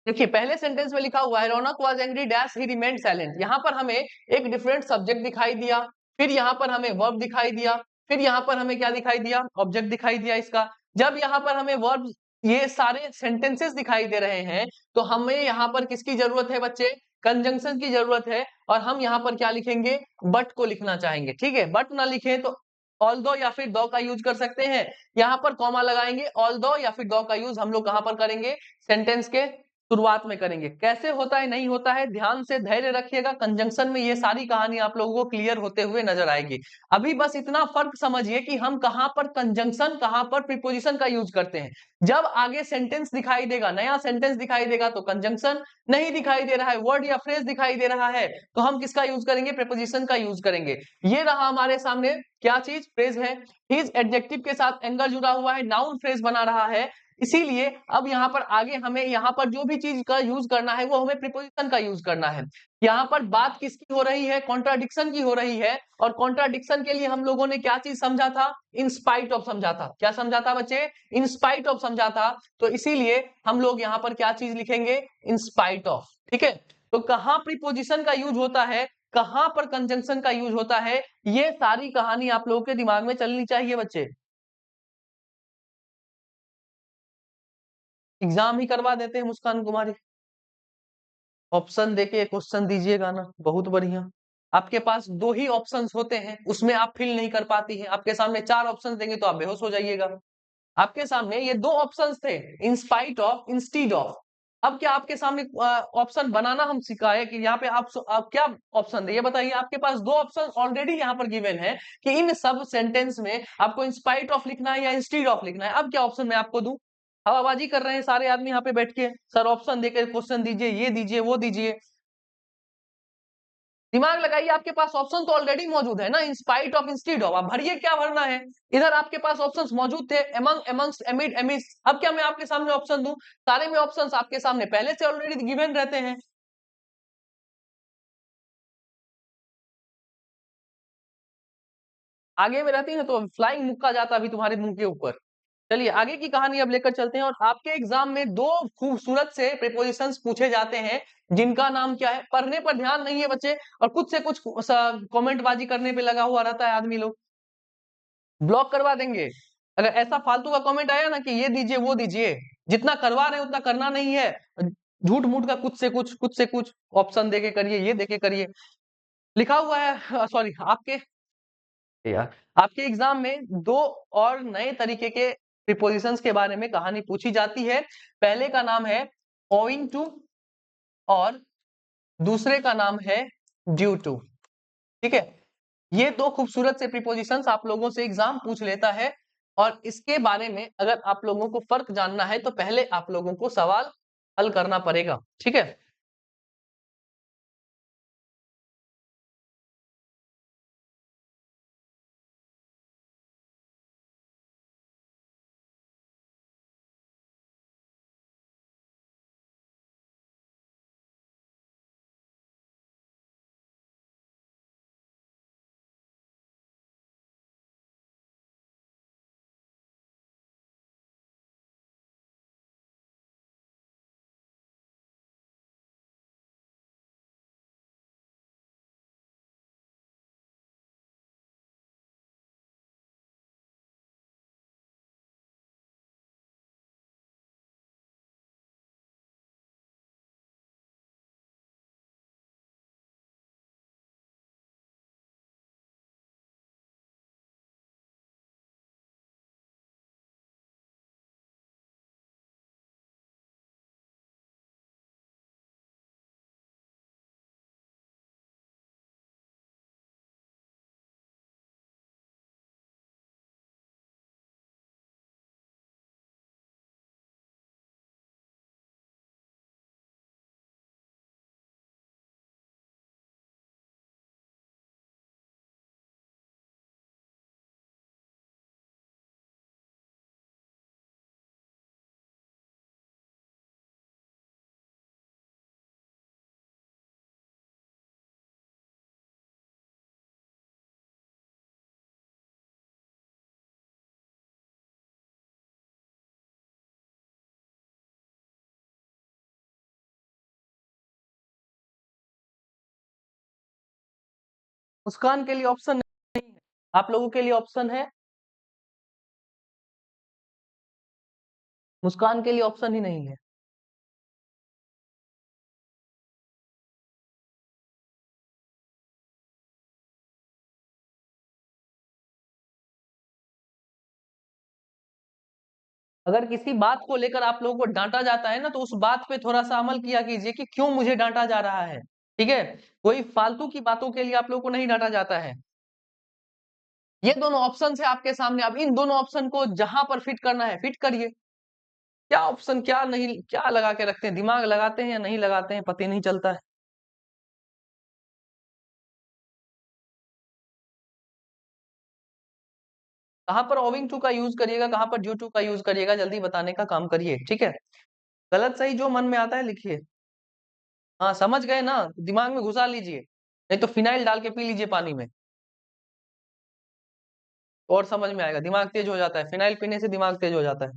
देखिए पहले सेंटेंस में लिखा हुआ है Raunak was angry dash he remained silent. यहाँ पर हमें एक डिफरेंट सब्जेक्ट दिखाई दिया, फिर यहाँ पर हमें वर्ब दिखाई दिया, फिर यहाँ पर हमें क्या दिखाई दिया? ऑब्जेक्ट दिखाई दिया इसका। जब यहाँ पर हमें वर्ब ये सारे सेंटेंसेस दिखाई दे रहे हैं, तो हमें यहाँ पर किसकी जरूरत है बच्चे? कंजंक्शन की जरूरत है। और हम यहाँ पर क्या लिखेंगे? बट को लिखना चाहेंगे, ठीक है। बट ना लिखे तो ऑल्दो या फिर दो का यूज कर सकते हैं। यहाँ पर कॉमा लगाएंगे, ऑल्दो या फिर दो का यूज हम लोग कहाँ पर करेंगे? सेंटेंस के शुरुआत में करेंगे। कैसे होता है, नहीं होता है, ध्यान से धैर्य रखिएगा। कंजंक्शन में ये सारी कहानी आप लोगों को क्लियर होते हुए नजर आएगी। अभी बस इतना फर्क समझिए कि हम कहां पर कंजंक्शन, कहां पर प्रीपोजिशन का यूज करते हैं। जब आगे सेंटेंस दिखाई देगा, नया सेंटेंस दिखाई देगा तो कंजंक्शन, नहीं दिखाई दे रहा है, वर्ड या फ्रेज दिखाई दे रहा है तो हम किसका यूज करेंगे? प्रीपोजिशन का यूज करेंगे। ये रहा हमारे सामने क्या चीज? फ्रेज है। हिज एडजेक्टिव के साथ एंगर जुड़ा हुआ है, नाउन फ्रेज बना रहा है। इसीलिए अब यहाँ पर आगे हमें यहाँ पर जो भी चीज का यूज करना है वो हमें प्रीपोजिशन का यूज करना है। यहाँ पर बात किसकी हो रही है? कॉन्ट्राडिक्शन की हो रही है। और कॉन्ट्राडिक्शन के लिए हम लोगों ने क्या चीज समझा था? इन स्पाइट ऑफ समझा था। क्या समझा था बच्चे? इन स्पाइट ऑफ समझा था। तो इसीलिए हम लोग यहाँ पर क्या चीज लिखेंगे? इन स्पाइट ऑफ, ठीक है। तो कहाँ प्रीपोजिशन का यूज होता है, कहाँ पर कंजंक्शन का यूज होता है, ये सारी कहानी आप लोगों के दिमाग में चलनी चाहिए बच्चे। एग्जाम ही करवा देते हैं मुस्कान कुमारी। ऑप्शन देके क्वेश्चन दीजिएगा ना, बहुत बढ़िया। आपके पास दो ही ऑप्शंस होते हैं, उसमें आप फिल नहीं कर पाती हैं। आपके सामने चार ऑप्शंस देंगे तो आप बेहोश हो जाइएगा। आपके सामने ये दो ऑप्शंस थे, in spite of, instead of. अब क्या आपके सामने ऑप्शन बनाना हम सिखाए कि यहाँ पे आप क्या ऑप्शन दे, ये बताइए। आपके पास दो ऑप्शन ऑलरेडी यहाँ पर गिवन है कि इन सब सेंटेंस में आपको इंस्पाइट ऑफ लिखना है या इंस्टीड ऑफ लिखना है। अब क्या ऑप्शन मैं आपको दूं? हवाबाजी कर रहे हैं सारे आदमी यहाँ पे बैठ के, सर ऑप्शन देकर क्वेश्चन दीजिए, ये दीजिए, वो दीजिए। दिमाग लगाइए, आपके पास ऑप्शन तो ऑलरेडी मौजूद है ना, in spite of, instead of. आप भरिए, क्या भरना है? इधर आपके पास ऑप्शंस मौजूद थे, एमंग, एमंग्स्ट, एमिड, एमिस। अब क्या मैं आपके सामने ऑप्शन दूं? सारे में ऑप्शंस आपके सामने पहले से ऑलरेडी गिवन रहते हैं। आगे में रहती है तो फ्लाइंग मुक्का जाता अभी तुम्हारे मुंह के ऊपर। चलिए आगे की कहानी अब लेकर चलते हैं। और आपके एग्जाम में दो खूबसूरत से प्रीपोजिशंस पूछे जाते हैं, जिनका नाम क्या है? पढ़ने पर ध्यान नहीं है बच्चे, और कुछ से कुछ कमेंट बाजी करने पे लगा हुआ रहता है आदमी लोग। ब्लॉक करवा देंगे अगर ऐसा फालतू का कमेंट आया ना कि ये दीजिए, वो दीजिए। जितना करवा रहे हैं उतना करना नहीं है। झूठ मूठ का कुछ से कुछ, कुछ से कुछ ऑप्शन देके करिए, ये देके करिए। लिखा हुआ है, सॉरी, आपके यार आपके एग्जाम में दो और नए तरीके के प्रीपोजिशंस के बारे में कहानी पूछी जाती है। पहले का नाम है ओइंग टू, और दूसरे का नाम है ड्यू टू, ठीक है। ये दो खूबसूरत से प्रीपोजिशंस आप लोगों से एग्जाम पूछ लेता है। और इसके बारे में अगर आप लोगों को फर्क जानना है तो पहले आप लोगों को सवाल हल करना पड़ेगा, ठीक है। मुस्कान के लिए ऑप्शन नहीं है, आप लोगों के लिए ऑप्शन है मुस्कान के लिए ऑप्शन ही नहीं है। अगर किसी बात को लेकर आप लोगों को डांटा जाता है ना, तो उस बात पे थोड़ा सा अमल किया कीजिए कि क्यों मुझे डांटा जा रहा है। ठीक है, कोई फालतू की बातों के लिए आप लोगों को नहीं डांटा जाता है। ये दोनों ऑप्शन है आपके सामने, अब इन दोनों ऑप्शन को जहां पर फिट करना है फिट करिए। क्या ऑप्शन क्या नहीं, क्या लगा के रखते हैं, दिमाग लगाते हैं या नहीं लगाते हैं पता ही नहीं चलता है। कहां पर ओविंग टू का यूज करिएगा, कहां पर ड्यू टू का यूज करिएगा, जल्दी बताने का काम करिए। ठीक है, गलत सही जो मन में आता है लिखिए। हाँ समझ गए ना, दिमाग में घुसा लीजिए, नहीं तो फिनाइल डाल के पी लीजिए पानी में, और समझ में आएगा। दिमाग तेज हो जाता है, फिनाइल पीने से दिमाग तेज हो जाता है।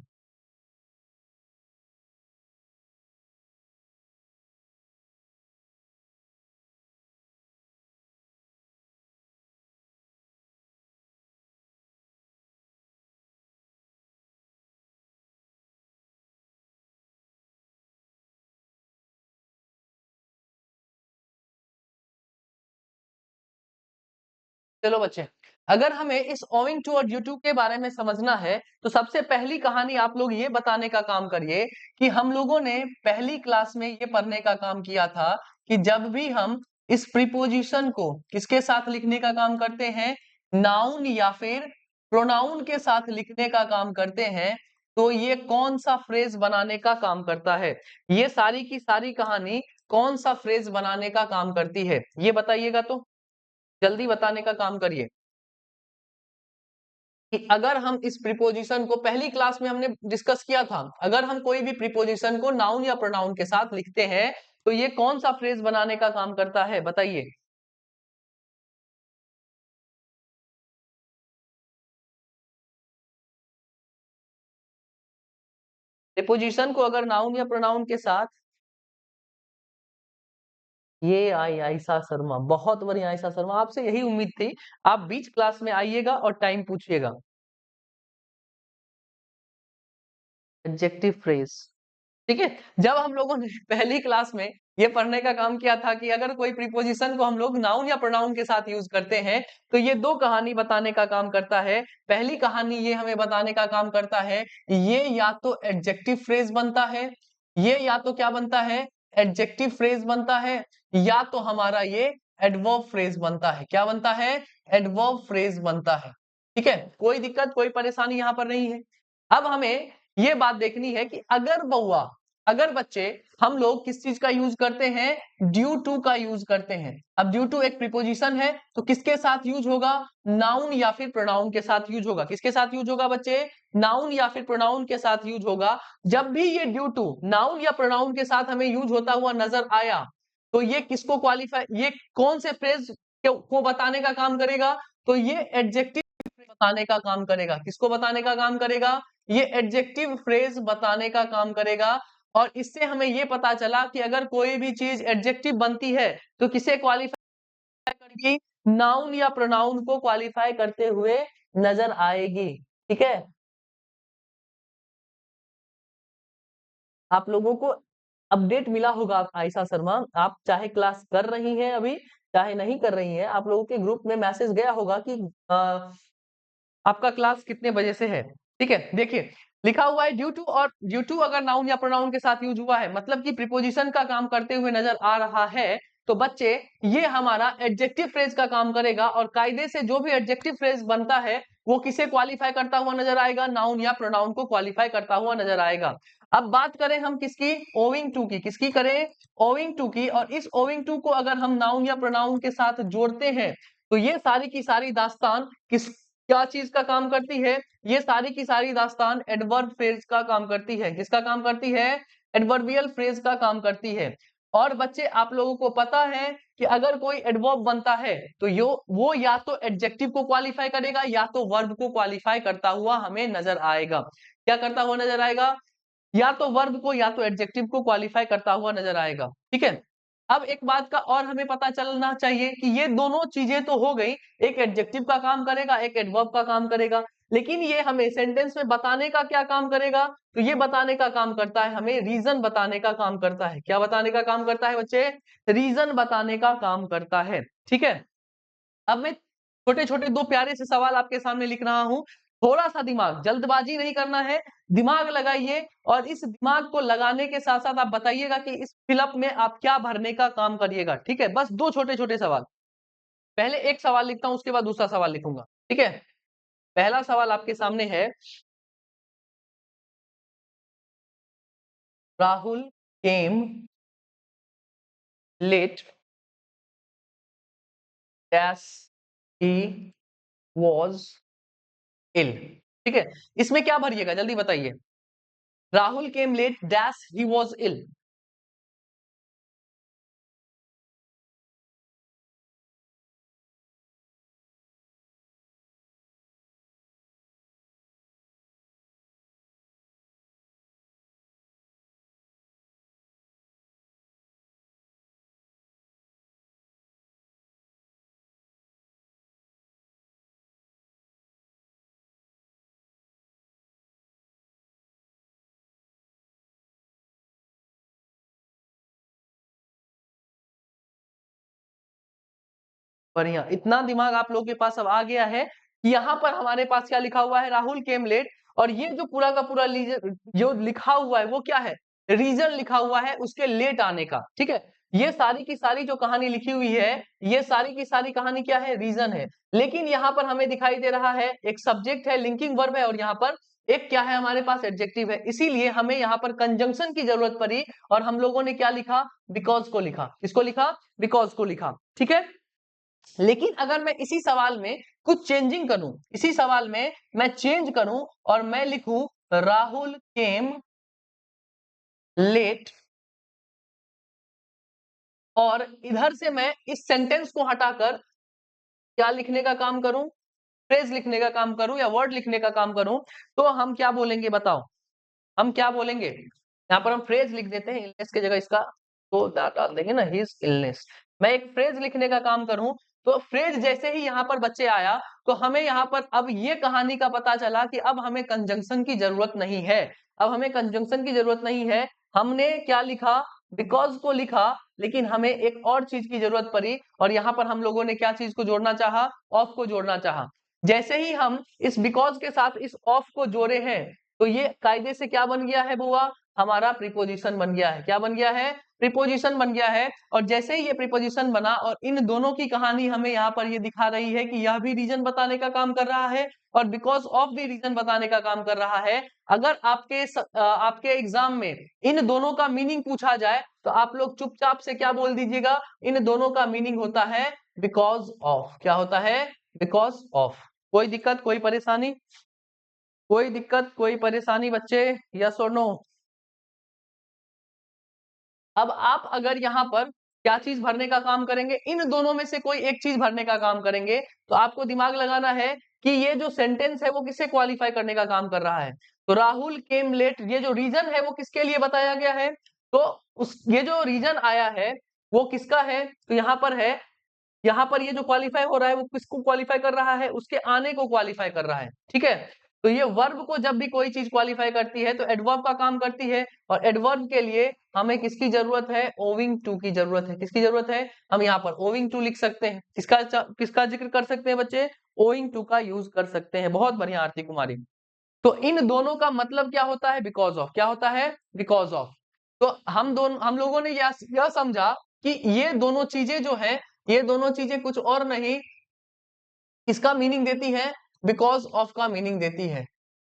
चलो बच्चे, अगर हमें इस ओविंग टू और ड्यू टू के बारे में समझना है, तो सबसे पहली कहानी आप लोग ये बताने का काम करिए कि हम लोगों ने पहली क्लास में ये पढ़ने का काम किया था कि जब भी हम इस प्रीपोजिशन को किसके साथ लिखने का काम करते हैं, नाउन या फिर प्रोनाउन के साथ लिखने का काम करते हैं, तो ये कौन सा फ्रेज बनाने का काम करता है। ये सारी की सारी कहानी कौन सा फ्रेज बनाने का काम करती है, ये बताइएगा। तो जल्दी बताने का काम करिए कि अगर हम इस प्रीपोजिशन को पहली क्लास में हमने डिस्कस किया था, अगर हम कोई भी प्रीपोजिशन को नाउन या प्रोनाउन के साथ लिखते हैं, तो ये कौन सा फ्रेज बनाने का काम करता है, बताइए। प्रीपोजिशन को अगर नाउन या प्रोनाउन के साथ, ये आई आयशा शर्मा, बहुत बढ़िया आयशा शर्मा, आपसे यही उम्मीद थी। आप बीच क्लास में आइएगा और टाइम पूछिएगा। एडजेक्टिव फ्रेज, ठीक है। जब हम लोगों ने पहली क्लास में ये पढ़ने का काम किया था कि अगर कोई प्रीपोजिशन को हम लोग नाउन या प्रोनाउन के साथ यूज करते हैं, तो ये दो कहानी बताने का काम करता है। पहली कहानी ये हमें बताने का काम करता है, ये या तो एडजेक्टिव फ्रेज बनता है, ये या तो क्या बनता है, एडजेक्टिव फ्रेज बनता है, या तो हमारा ये एडवर्ब फ्रेज बनता है। क्या बनता है, एडवर्ब फ्रेज बनता है। ठीक है, कोई दिक्कत कोई परेशानी यहाँ पर नहीं है। अब हमें ये बात देखनी है कि अगर बउआ, अगर बच्चे हम लोग किस चीज का यूज करते हैं, ड्यू टू का यूज करते हैं। अब ड्यू टू एक प्रीपोजिशन है, तो किसके साथ यूज होगा, नाउन या फिर प्रोनाउन के साथ यूज होगा। किसके साथ यूज होगा बच्चे, नाउन या फिर प्रोनाउन के साथ यूज होगा। जब भी ये ड्यू टू नाउन या प्रोनाउन के साथ हमें यूज होता हुआ नजर आया, तो ये किसको क्वालिफाई, ये कौन से फ्रेज को बताने का काम करेगा, तो ये एडजेक्टिव बताने का काम करेगा। किसको बताने का काम करेगा, ये एडजेक्टिव फ्रेज बताने का काम करेगा। और इससे हमें ये पता चला कि अगर कोई भी चीज एडजेक्टिव बनती है, तो किसे क्वालिफाई करेगी, नाउन या प्रोनाउन को क्वालिफाई करते हुए नजर आएगी। ठीक है, आप लोगों को अपडेट मिला होगा। आयशा शर्मा, आप चाहे क्लास कर रही हैं अभी, चाहे नहीं कर रही हैं, आप लोगों के ग्रुप में मैसेज गया होगा कि आपका क्लास कितने बजे से है। ठीक है, देखिए लिखा हुआ है ड्यू टू, और ड्यू टू अगर नाउन या प्रोनाउन के साथ यूज हुआ है, मतलब कि प्रीपोजिशन का काम करते हुए नजर आ रहा है, तो बच्चे ये हमारा एडजेक्टिव फ्रेज का काम करेगा। और कायदे से जो भी एडजेक्टिव फ्रेज बनता है, वो किसे क्वालिफाई करता हुआ नजर आएगा, नाउन या प्रोनाउन को क्वालिफाई करता हुआ नजर आएगा। अब बात करें हम किसकी, ओविंग टू की। किसकी करें, ओविंग टू की। और इस ओविंग टू को अगर हम नाउन या प्रोनाउन के साथ जोड़ते हैं, तो ये सारी की सारी दास्तान किस, क्या चीज का काम करती है, ये सारी की सारी दास्तान एडवर्ब फ्रेज का काम करती है। किसका काम करती है, एडवर्बियल फ्रेज का काम करती है। और बच्चे आप लोगों को पता है कि अगर कोई एडवर्ब बनता है, तो यो वो या तो एडजेक्टिव को क्वालिफाई करेगा, या तो वर्ब को क्वालिफाई करता हुआ हमें नजर आएगा। क्या करता हुआ नजर आएगा, या तो वर्ब को या तो एडजेक्टिव को क्वालिफाई करता हुआ नजर आएगा। ठीक है, अब एक बात का और हमें पता चलना चाहिए कि ये दोनों चीजें तो हो गई, एक एडजेक्टिव का काम करेगा, एक एडवर्ब का काम करेगा। लेकिन ये हमें सेंटेंस में बताने का क्या काम करेगा? तो ये बताने का काम करता है, हमें रीजन बताने का काम करता है। क्या बताने का काम करता है बच्चे? रीजन बताने का काम करता है। ठीक है, अब मैं छोटे छोटे दो प्यारे से सवाल आपके सामने लिख रहा हूं। थोड़ा सा दिमाग, जल्दबाजी नहीं करना है, दिमाग लगाइए और इस दिमाग को लगाने के साथ साथ आप बताइएगा कि इस फिलअप में आप क्या भरने का काम करिएगा। ठीक है, बस दो छोटे छोटे सवाल। पहले एक सवाल लिखता हूं, उसके बाद दूसरा सवाल लिखूंगा। ठीक है, पहला सवाल आपके सामने है, Rahul came late dash he was ill. ठीक है, इसमें क्या भरिएगा जल्दी बताइए। Rahul came late dash he was ill. बढ़िया, इतना दिमाग आप लोगों के पास अब आ गया है कि यहाँ पर हमारे पास क्या लिखा हुआ है, राहुल केम लेट, और ये जो पूरा का पूरा जो लिखा हुआ है वो क्या है, रीजन लिखा हुआ है उसके लेट आने का। ठीक है, ये सारी की सारी जो कहानी लिखी हुई है, ये सारी की सारी कहानी क्या है, रीजन है। लेकिन यहाँ पर हमें दिखाई दे रहा है एक सब्जेक्ट है, लिंकिंग वर्ब है, और यहाँ पर एक क्या है हमारे पास, एडजेक्टिव है। इसीलिए हमें यहाँ पर कंजंक्शन की जरूरत पड़ी और हम लोगों ने क्या लिखा, बिकॉज को लिखा। किसको लिखा? बिकॉज को लिखा। ठीक है, लेकिन अगर मैं इसी सवाल में कुछ चेंजिंग करूं, इसी सवाल में मैं चेंज करूं और मैं लिखूं राहुल केम लेट, और इधर से मैं इस सेंटेंस को हटाकर क्या लिखने का काम करूं, फ्रेज लिखने का काम करूं या वर्ड लिखने का काम करूं, तो हम क्या बोलेंगे बताओ? हम क्या बोलेंगे? यहाँ पर हम फ्रेज लिख देते हैं, इलनेस की जगह इसका तो डाल देंगे ना, हिज इलनेस। मैं एक फ्रेज लिखने का काम करूं, तो फ्रेज जैसे ही यहाँ पर बच्चे आया, तो हमें यहाँ पर अब ये कहानी का पता चला कि अब हमें कंजंक्शन की जरूरत नहीं है। अब हमें कंजंक्शन की जरूरत नहीं है। हमने क्या लिखा, बिकॉज को लिखा, लेकिन हमें एक और चीज की जरूरत पड़ी, और यहाँ पर हम लोगों ने क्या चीज को जोड़ना चाहा, ऑफ को जोड़ना चाहा। जैसे ही हम इस बिकॉज के साथ इस ऑफ को जोड़े हैं, तो ये कायदे से क्या बन गया है बुआ, हमारा प्रीपोजिशन बन गया है। क्या बन गया है? प्रीपोजिशन बन गया है। और जैसे ही ये प्रीपोजिशन बना, और इन दोनों की कहानी हमें यहाँ पर ये दिखा रही है कि यह भी रीजन बताने का काम कर रहा है और बिकॉज ऑफ भी रीजन बताने का काम कर रहा है। अगर आपके एग्जाम में इन दोनों का मीनिंग पूछा जाए, तो आप लोग चुपचाप से क्या बोल दीजिएगा, इन दोनों का मीनिंग होता है बिकॉज ऑफ। क्या होता है? Because of. कोई दिक्कत, कोई परेशानी? कोई दिक्कत, कोई परेशानी बच्चे? यस और नो? अब आप अगर यहाँ पर क्या चीज भरने का काम करेंगे, इन दोनों में से कोई एक चीज भरने का काम करेंगे, तो आपको दिमाग लगाना है कि ये जो सेंटेंस है वो किसे क्वालिफाई करने का काम कर रहा है। तो राहुल केम लेट, ये जो रीजन है वो किसके लिए बताया गया है, तो उस ये जो रीजन आया है वो किसका है, तो यहाँ पर है, यहाँ पर ये जो क्वालिफाई हो रहा है वो किसको क्वालिफाई कर रहा है, उसके आने को क्वालिफाई कर रहा है। ठीक है, तो ये वर्ब को जब भी कोई चीज क्वालिफाई करती है तो एडवर्ब का काम करती है, और एडवर्ब के लिए हमें किसकी जरूरत है, ओविंग टू की जरूरत है। किसकी जरूरत है? हम यहाँ पर ओविंग टू लिख सकते हैं। किसका किसका जिक्र कर सकते हैं बच्चे? ओविंग टू का यूज कर सकते हैं। बहुत बढ़िया आरती कुमारी। तो इन दोनों का मतलब क्या होता है, बिकॉज ऑफ। क्या होता है? Because of. तो हम लोगों ने यह समझा कि ये दोनों चीजें जो है, ये दोनों चीजें कुछ और नहीं, इसका मीनिंग देती है, बिकॉज ऑफ का मीनिंग देती है।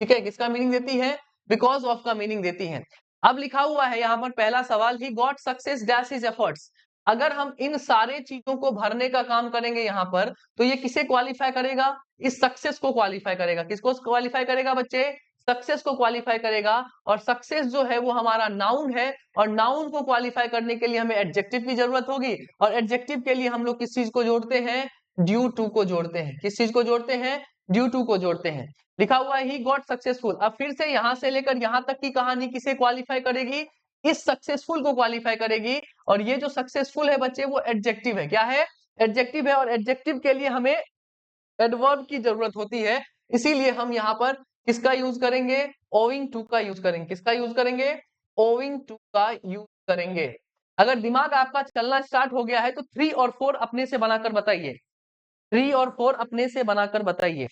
ठीक है, किसका मीनिंग देती है? बिकॉज ऑफ का मीनिंग देती है। अब लिखा हुआ है यहाँ पर पहला सवाल, he got success dash his efforts. अगर हम इन सारे चीजों को भरने का काम करेंगे यहाँ पर, तो ये किसे क्वालिफाई करेगा? इस सक्सेस को क्वालिफाई करेगा। किसको क्वालिफाई करेगा बच्चे? सक्सेस को क्वालिफाई करेगा। और सक्सेस जो है वो हमारा नाउन है, और नाउन को क्वालिफाई करने के लिए हमें एडजेक्टिव की जरूरत होगी, और एडजेक्टिव के लिए हम लोग किस चीज को जोड़ते हैं? ड्यू टू को जोड़ते हैं। किस चीज को जोड़ते हैं? ड्यू टू को जोड़ते हैं। लिखा हुआ है ही गॉट सक्सेसफुल। अब फिर से यहां से लेकर यहां तक की कहानी किसे क्वालिफाई करेगी? इस सक्सेसफुल को क्वालिफाई करेगी। और ये जो सक्सेसफुल है बच्चे वो एडजेक्टिव है। क्या है? एडजेक्टिव है, और एडजेक्टिव के लिए हमें एडवर्ब की जरूरत होती है। इसीलिए हम यहाँ पर किसका यूज करेंगे, ओविंग टू का यूज करेंगे। किसका यूज करेंगे, ओविंग टू का यूज करेंगे। अगर दिमाग आपका चलना स्टार्ट हो गया है तो 3 और 4 अपने से बनाकर बताइए, 3 और 4 अपने से बनाकर बताइए।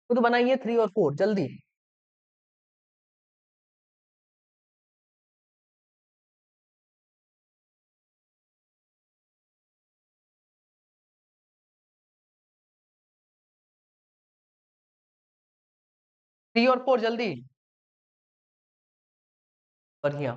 खुद बनाइए 3 और 4 जल्दी। 3 और 4 जल्दी। बढ़िया,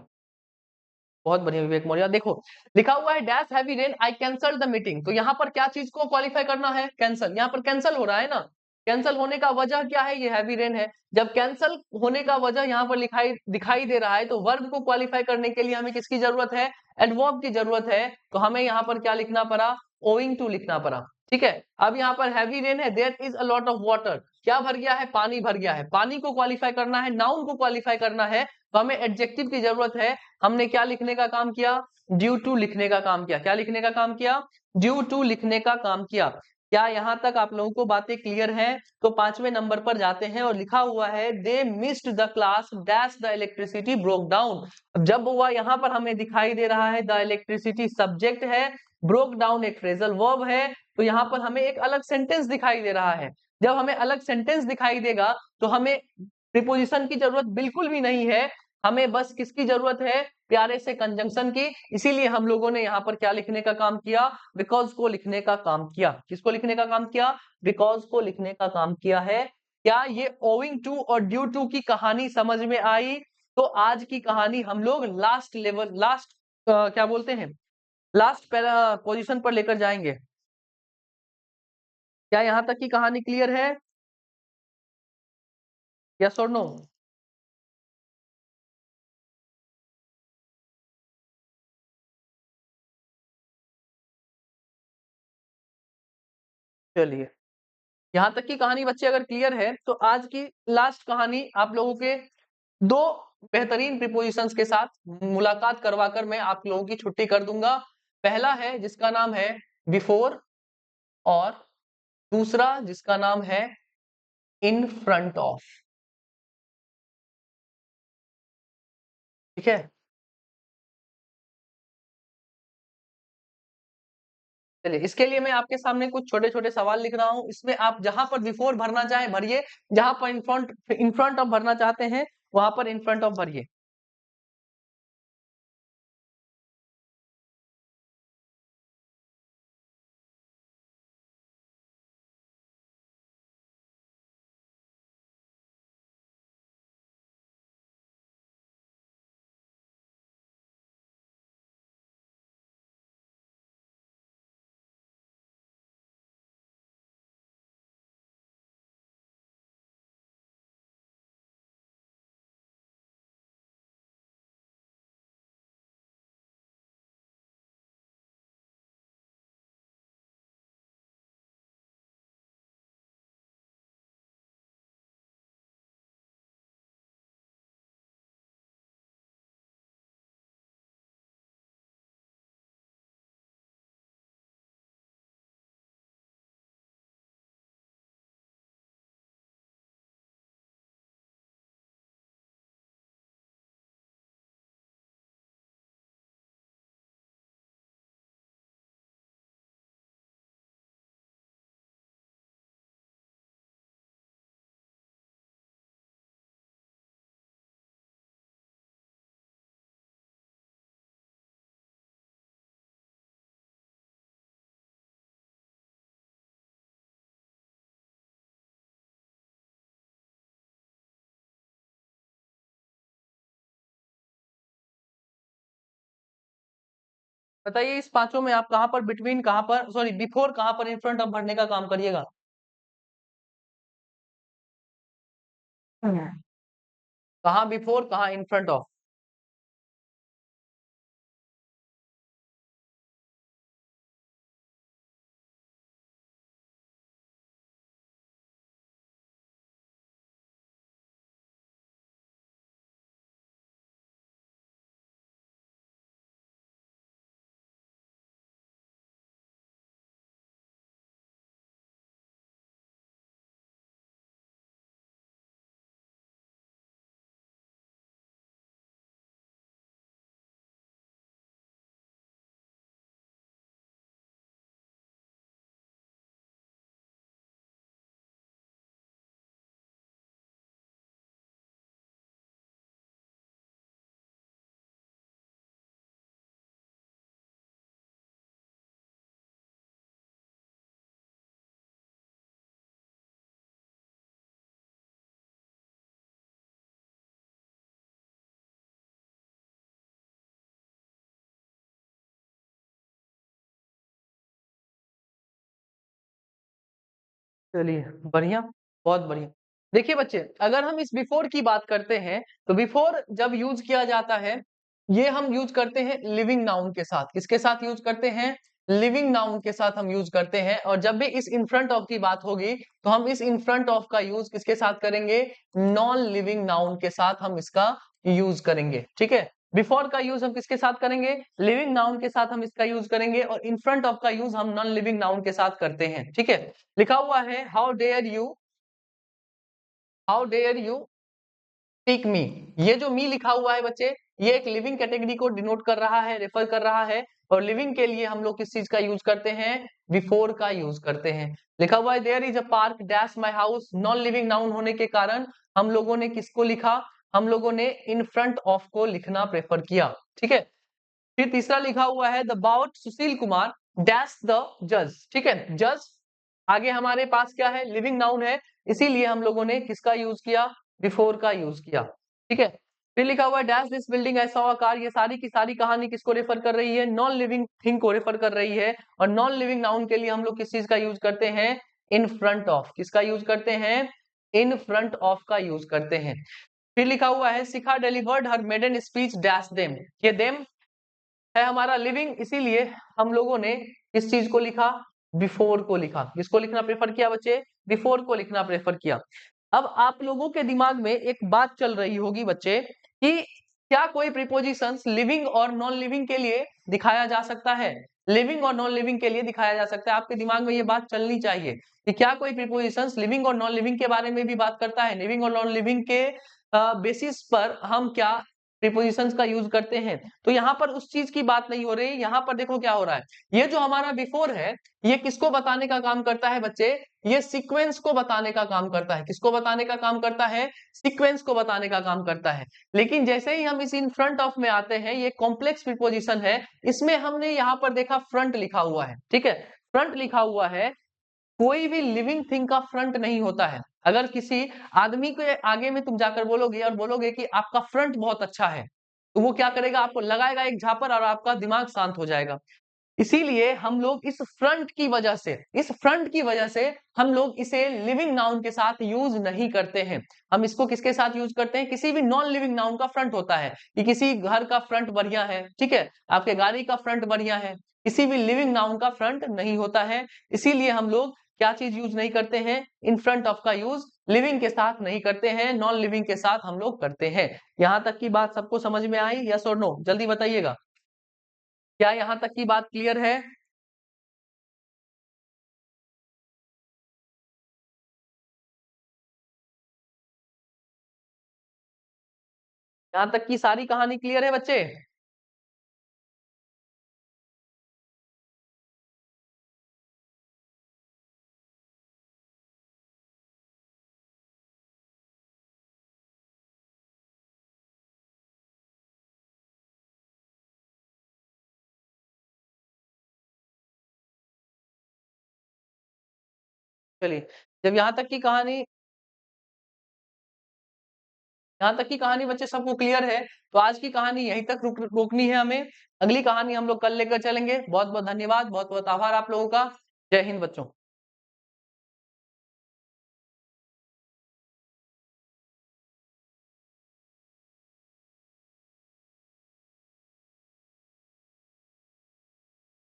बहुत बढ़िया विवेक मौर्य। देखो लिखा हुआ है dash heavy rain I cancel the meeting, तो यहाँ पर क्या चीज को क्वालिफाई करना है, कैंसल। यहाँ पर कैंसल हो रहा है ना, कैंसल होने का वजह क्या है, ये हैवी रेन है। जब कैंसल होने का वजह यहाँ पर लिखाई दिखाई दे रहा है तो वर्ब को क्वालिफाई करने के लिए हमें किसकी जरूरत है, एडवर्ब की जरूरत है। तो हमें यहाँ पर क्या लिखना पड़ा, ओइंग टू लिखना पड़ा। ठीक है, अब यहाँ पर हैवी रेन है, there is a lot of water, क्या भर गया है, पानी भर गया है। पानी को क्वालिफाई करना है, नाउन को क्वालिफाई करना है, तो हमें एडजेक्टिव की जरूरत है। हमने क्या लिखने का काम किया, ड्यू टू लिखने का काम किया। क्या लिखने का काम किया, ड्यू टू लिखने का काम किया। क्या यहाँ तक आप लोगों को बातें क्लियर हैं? तो 5वें नंबर पर जाते हैं और लिखा हुआ है दे missed the class dash the electricity broke down. जब हुआ यहाँ पर हमें दिखाई दे रहा है द इलेक्ट्रिसिटी सब्जेक्ट है, ब्रोक डाउन एक फ्रेजल वर्ब है, तो यहाँ पर हमें एक अलग सेंटेंस दिखाई दे रहा है। जब हमें अलग सेंटेंस दिखाई देगा तो हमें प्रीपोजिशन की जरूरत बिल्कुल भी नहीं है, हमें बस किसकी जरूरत है, प्यारे से कंजंक्शन की। इसीलिए हम लोगों ने यहाँ पर क्या लिखने का काम किया, बिकॉज को लिखने का काम किया। किसको लिखने का काम किया, बिकॉज को लिखने का काम किया है। क्या ये ओविंग टू और ड्यू टू की कहानी समझ में आई? तो आज की कहानी हम लोग लास्ट लेवल, लास्ट क्या बोलते हैं, लास्ट पोजीशन पर लेकर जाएंगे। क्या यहाँ तक की कहानी क्लियर है, यस और नो? चलिए, यहाँ तक की कहानी बच्चे अगर क्लियर है तो आज की लास्ट कहानी आप लोगों के दो बेहतरीन प्रीपोजिशंस के साथ मुलाकात करवाकर मैं आप लोगों की छुट्टी कर दूंगा। पहला है जिसका नाम है बिफोर, और दूसरा जिसका नाम है इन फ्रंट ऑफ। ठीक है, चलिए इसके लिए मैं आपके सामने कुछ छोटे छोटे सवाल लिख रहा हूं, इसमें आप जहां पर बिफोर भरना चाहें भरिए, जहां पर इन फ्रंट ऑफ भरना चाहते हैं वहां पर इन फ्रंट ऑफ भरिए। बताइए इस पांचों में आप कहां पर बिटवीन, कहां पर सॉरी बिफोर, कहां पर इन फ्रंट ऑफ भरने का काम करिएगा? कहां बिफोर, कहां इन फ्रंट ऑफ? चलिए बढ़िया, बहुत बढ़िया। देखिए बच्चे, अगर हम इस बिफोर की बात करते हैं, तो बिफोर जब यूज किया जाता है, ये हम यूज करते हैं लिविंग नाउन के साथ। किसके साथ यूज करते हैं? लिविंग नाउन के साथ हम यूज करते हैं। और जब भी इस इन फ्रंट ऑफ की बात होगी, तो हम इस इन फ्रंट ऑफ का यूज किसके साथ करेंगे? नॉन लिविंग नाउन के साथ हम इसका यूज करेंगे। ठीक है, बिफोर का यूज हम किसके साथ करेंगे? लिविंग नाउन के साथ हम इसका यूज करेंगे, और इन फ्रंट ऑफ का यूज हम नॉन लिविंग नाउन के साथ करते हैं। ठीक है, लिखा हुआ है how dare you take me. ये जो मी लिखा हुआ है बच्चे, ये एक लिविंग कैटेगरी को डिनोट कर रहा है, रेफर कर रहा है। और लिविंग के लिए हम लोग किस चीज का यूज करते हैं? बिफोर का यूज करते हैं। लिखा हुआ है there is a park dash my house, non living noun होने के कारण हम लोगों ने किसको लिखा? हम लोगों ने इन फ्रंट ऑफ को लिखना प्रेफर किया। ठीक है, फिर तीसरा लिखा हुआ है the bout Sushil Kumar dash the जज। ठीक है, जज आगे हमारे पास क्या है? लिविंग नाउन है, इसीलिए हम लोगों ने किसका यूज किया? बिफोर का यूज किया। ठीक है, फिर लिखा हुआ है डैश दिस बिल्डिंग ऐसा हुआ कार। ये सारी की सारी कहानी किसको रेफर कर रही है? नॉन लिविंग थिंग को रेफर कर रही है। और नॉन लिविंग नाउन के लिए हम लोग किस चीज का यूज करते हैं? इन फ्रंट ऑफ। किसका यूज करते हैं? इन फ्रंट ऑफ का यूज करते हैं। फिर लिखा हुआ है शिखा डिलीवर्ड हर मेडन स्पीच डैश देम। ये देम है हमारा लिविंग, इसीलिए हम लोगों ने इस चीज को लिखा? बिफोर को लिखा। किसको लिखना प्रेफर किया बच्चे? बिफोर को लिखना प्रेफर किया। अब आप लोगों के दिमाग में एक बात चल रही होगी बच्चे, कि क्या कोई प्रीपोजिशंस लिविंग और नॉन लिविंग के लिए दिखाया जा सकता है? लिविंग और नॉन लिविंग के लिए दिखाया जा सकता है। आपके दिमाग में ये बात चलनी चाहिए कि क्या कोई प्रीपोजिशंस लिविंग और नॉन लिविंग के बारे में भी बात करता है? लिविंग और नॉन लिविंग के बेसिस पर हम क्या प्रीपोजिशंस का यूज करते हैं? तो यहाँ पर उस चीज की बात नहीं हो रही। यहाँ पर देखो क्या हो रहा है, ये जो हमारा बिफोर है, ये किसको बताने का काम करता है बच्चे? ये सीक्वेंस को बताने का काम करता है। किसको बताने का काम करता है? सीक्वेंस को बताने का काम करता है। लेकिन जैसे ही हम इस इन फ्रंट ऑफ में आते हैं, ये कॉम्प्लेक्स प्रीपोजिशन है, इसमें हमने यहाँ पर देखा फ्रंट लिखा हुआ है। ठीक है, फ्रंट लिखा हुआ है, कोई भी लिविंग थिंग का फ्रंट नहीं होता है। अगर किसी आदमी के आगे में तुम जाकर बोलोगे और बोलोगे कि आपका फ्रंट बहुत अच्छा है, तो वो क्या करेगा? आपको लगाएगा एक झापड़ और आपका दिमाग शांत हो जाएगा। इसीलिए हम लोग इस फ्रंट की वजह से हम लोग इसे लिविंग नाउन के साथ यूज नहीं करते हैं। हम इसको किसके साथ यूज करते हैं? किसी भी नॉन लिविंग नाउन का फ्रंट होता है, कि किसी घर का फ्रंट बढ़िया है, ठीक है, आपके गाड़ी का फ्रंट बढ़िया है, किसी भी लिविंग नाउन का फ्रंट नहीं होता है। इसीलिए हम लोग क्या चीज यूज नहीं करते हैं? इन फ्रंट ऑफ का यूज लिविंग के साथ नहीं करते हैं, नॉन लिविंग के साथ हम लोग करते हैं। यहां तक की बात सबको समझ में आई? यस और नो, जल्दी बताइएगा। क्या यहां तक की बात क्लियर है? यहां तक की सारी कहानी क्लियर है बच्चे? चलिए, जब यहाँ तक की कहानी बच्चे सबको क्लियर है, तो आज की कहानी यहीं तक रोकनी है हमें। अगली कहानी हम लोग कल लेकर चलेंगे। बहुत बहुत धन्यवाद, बहुत बहुत आभार आप लोगों का। जय हिंद बच्चों।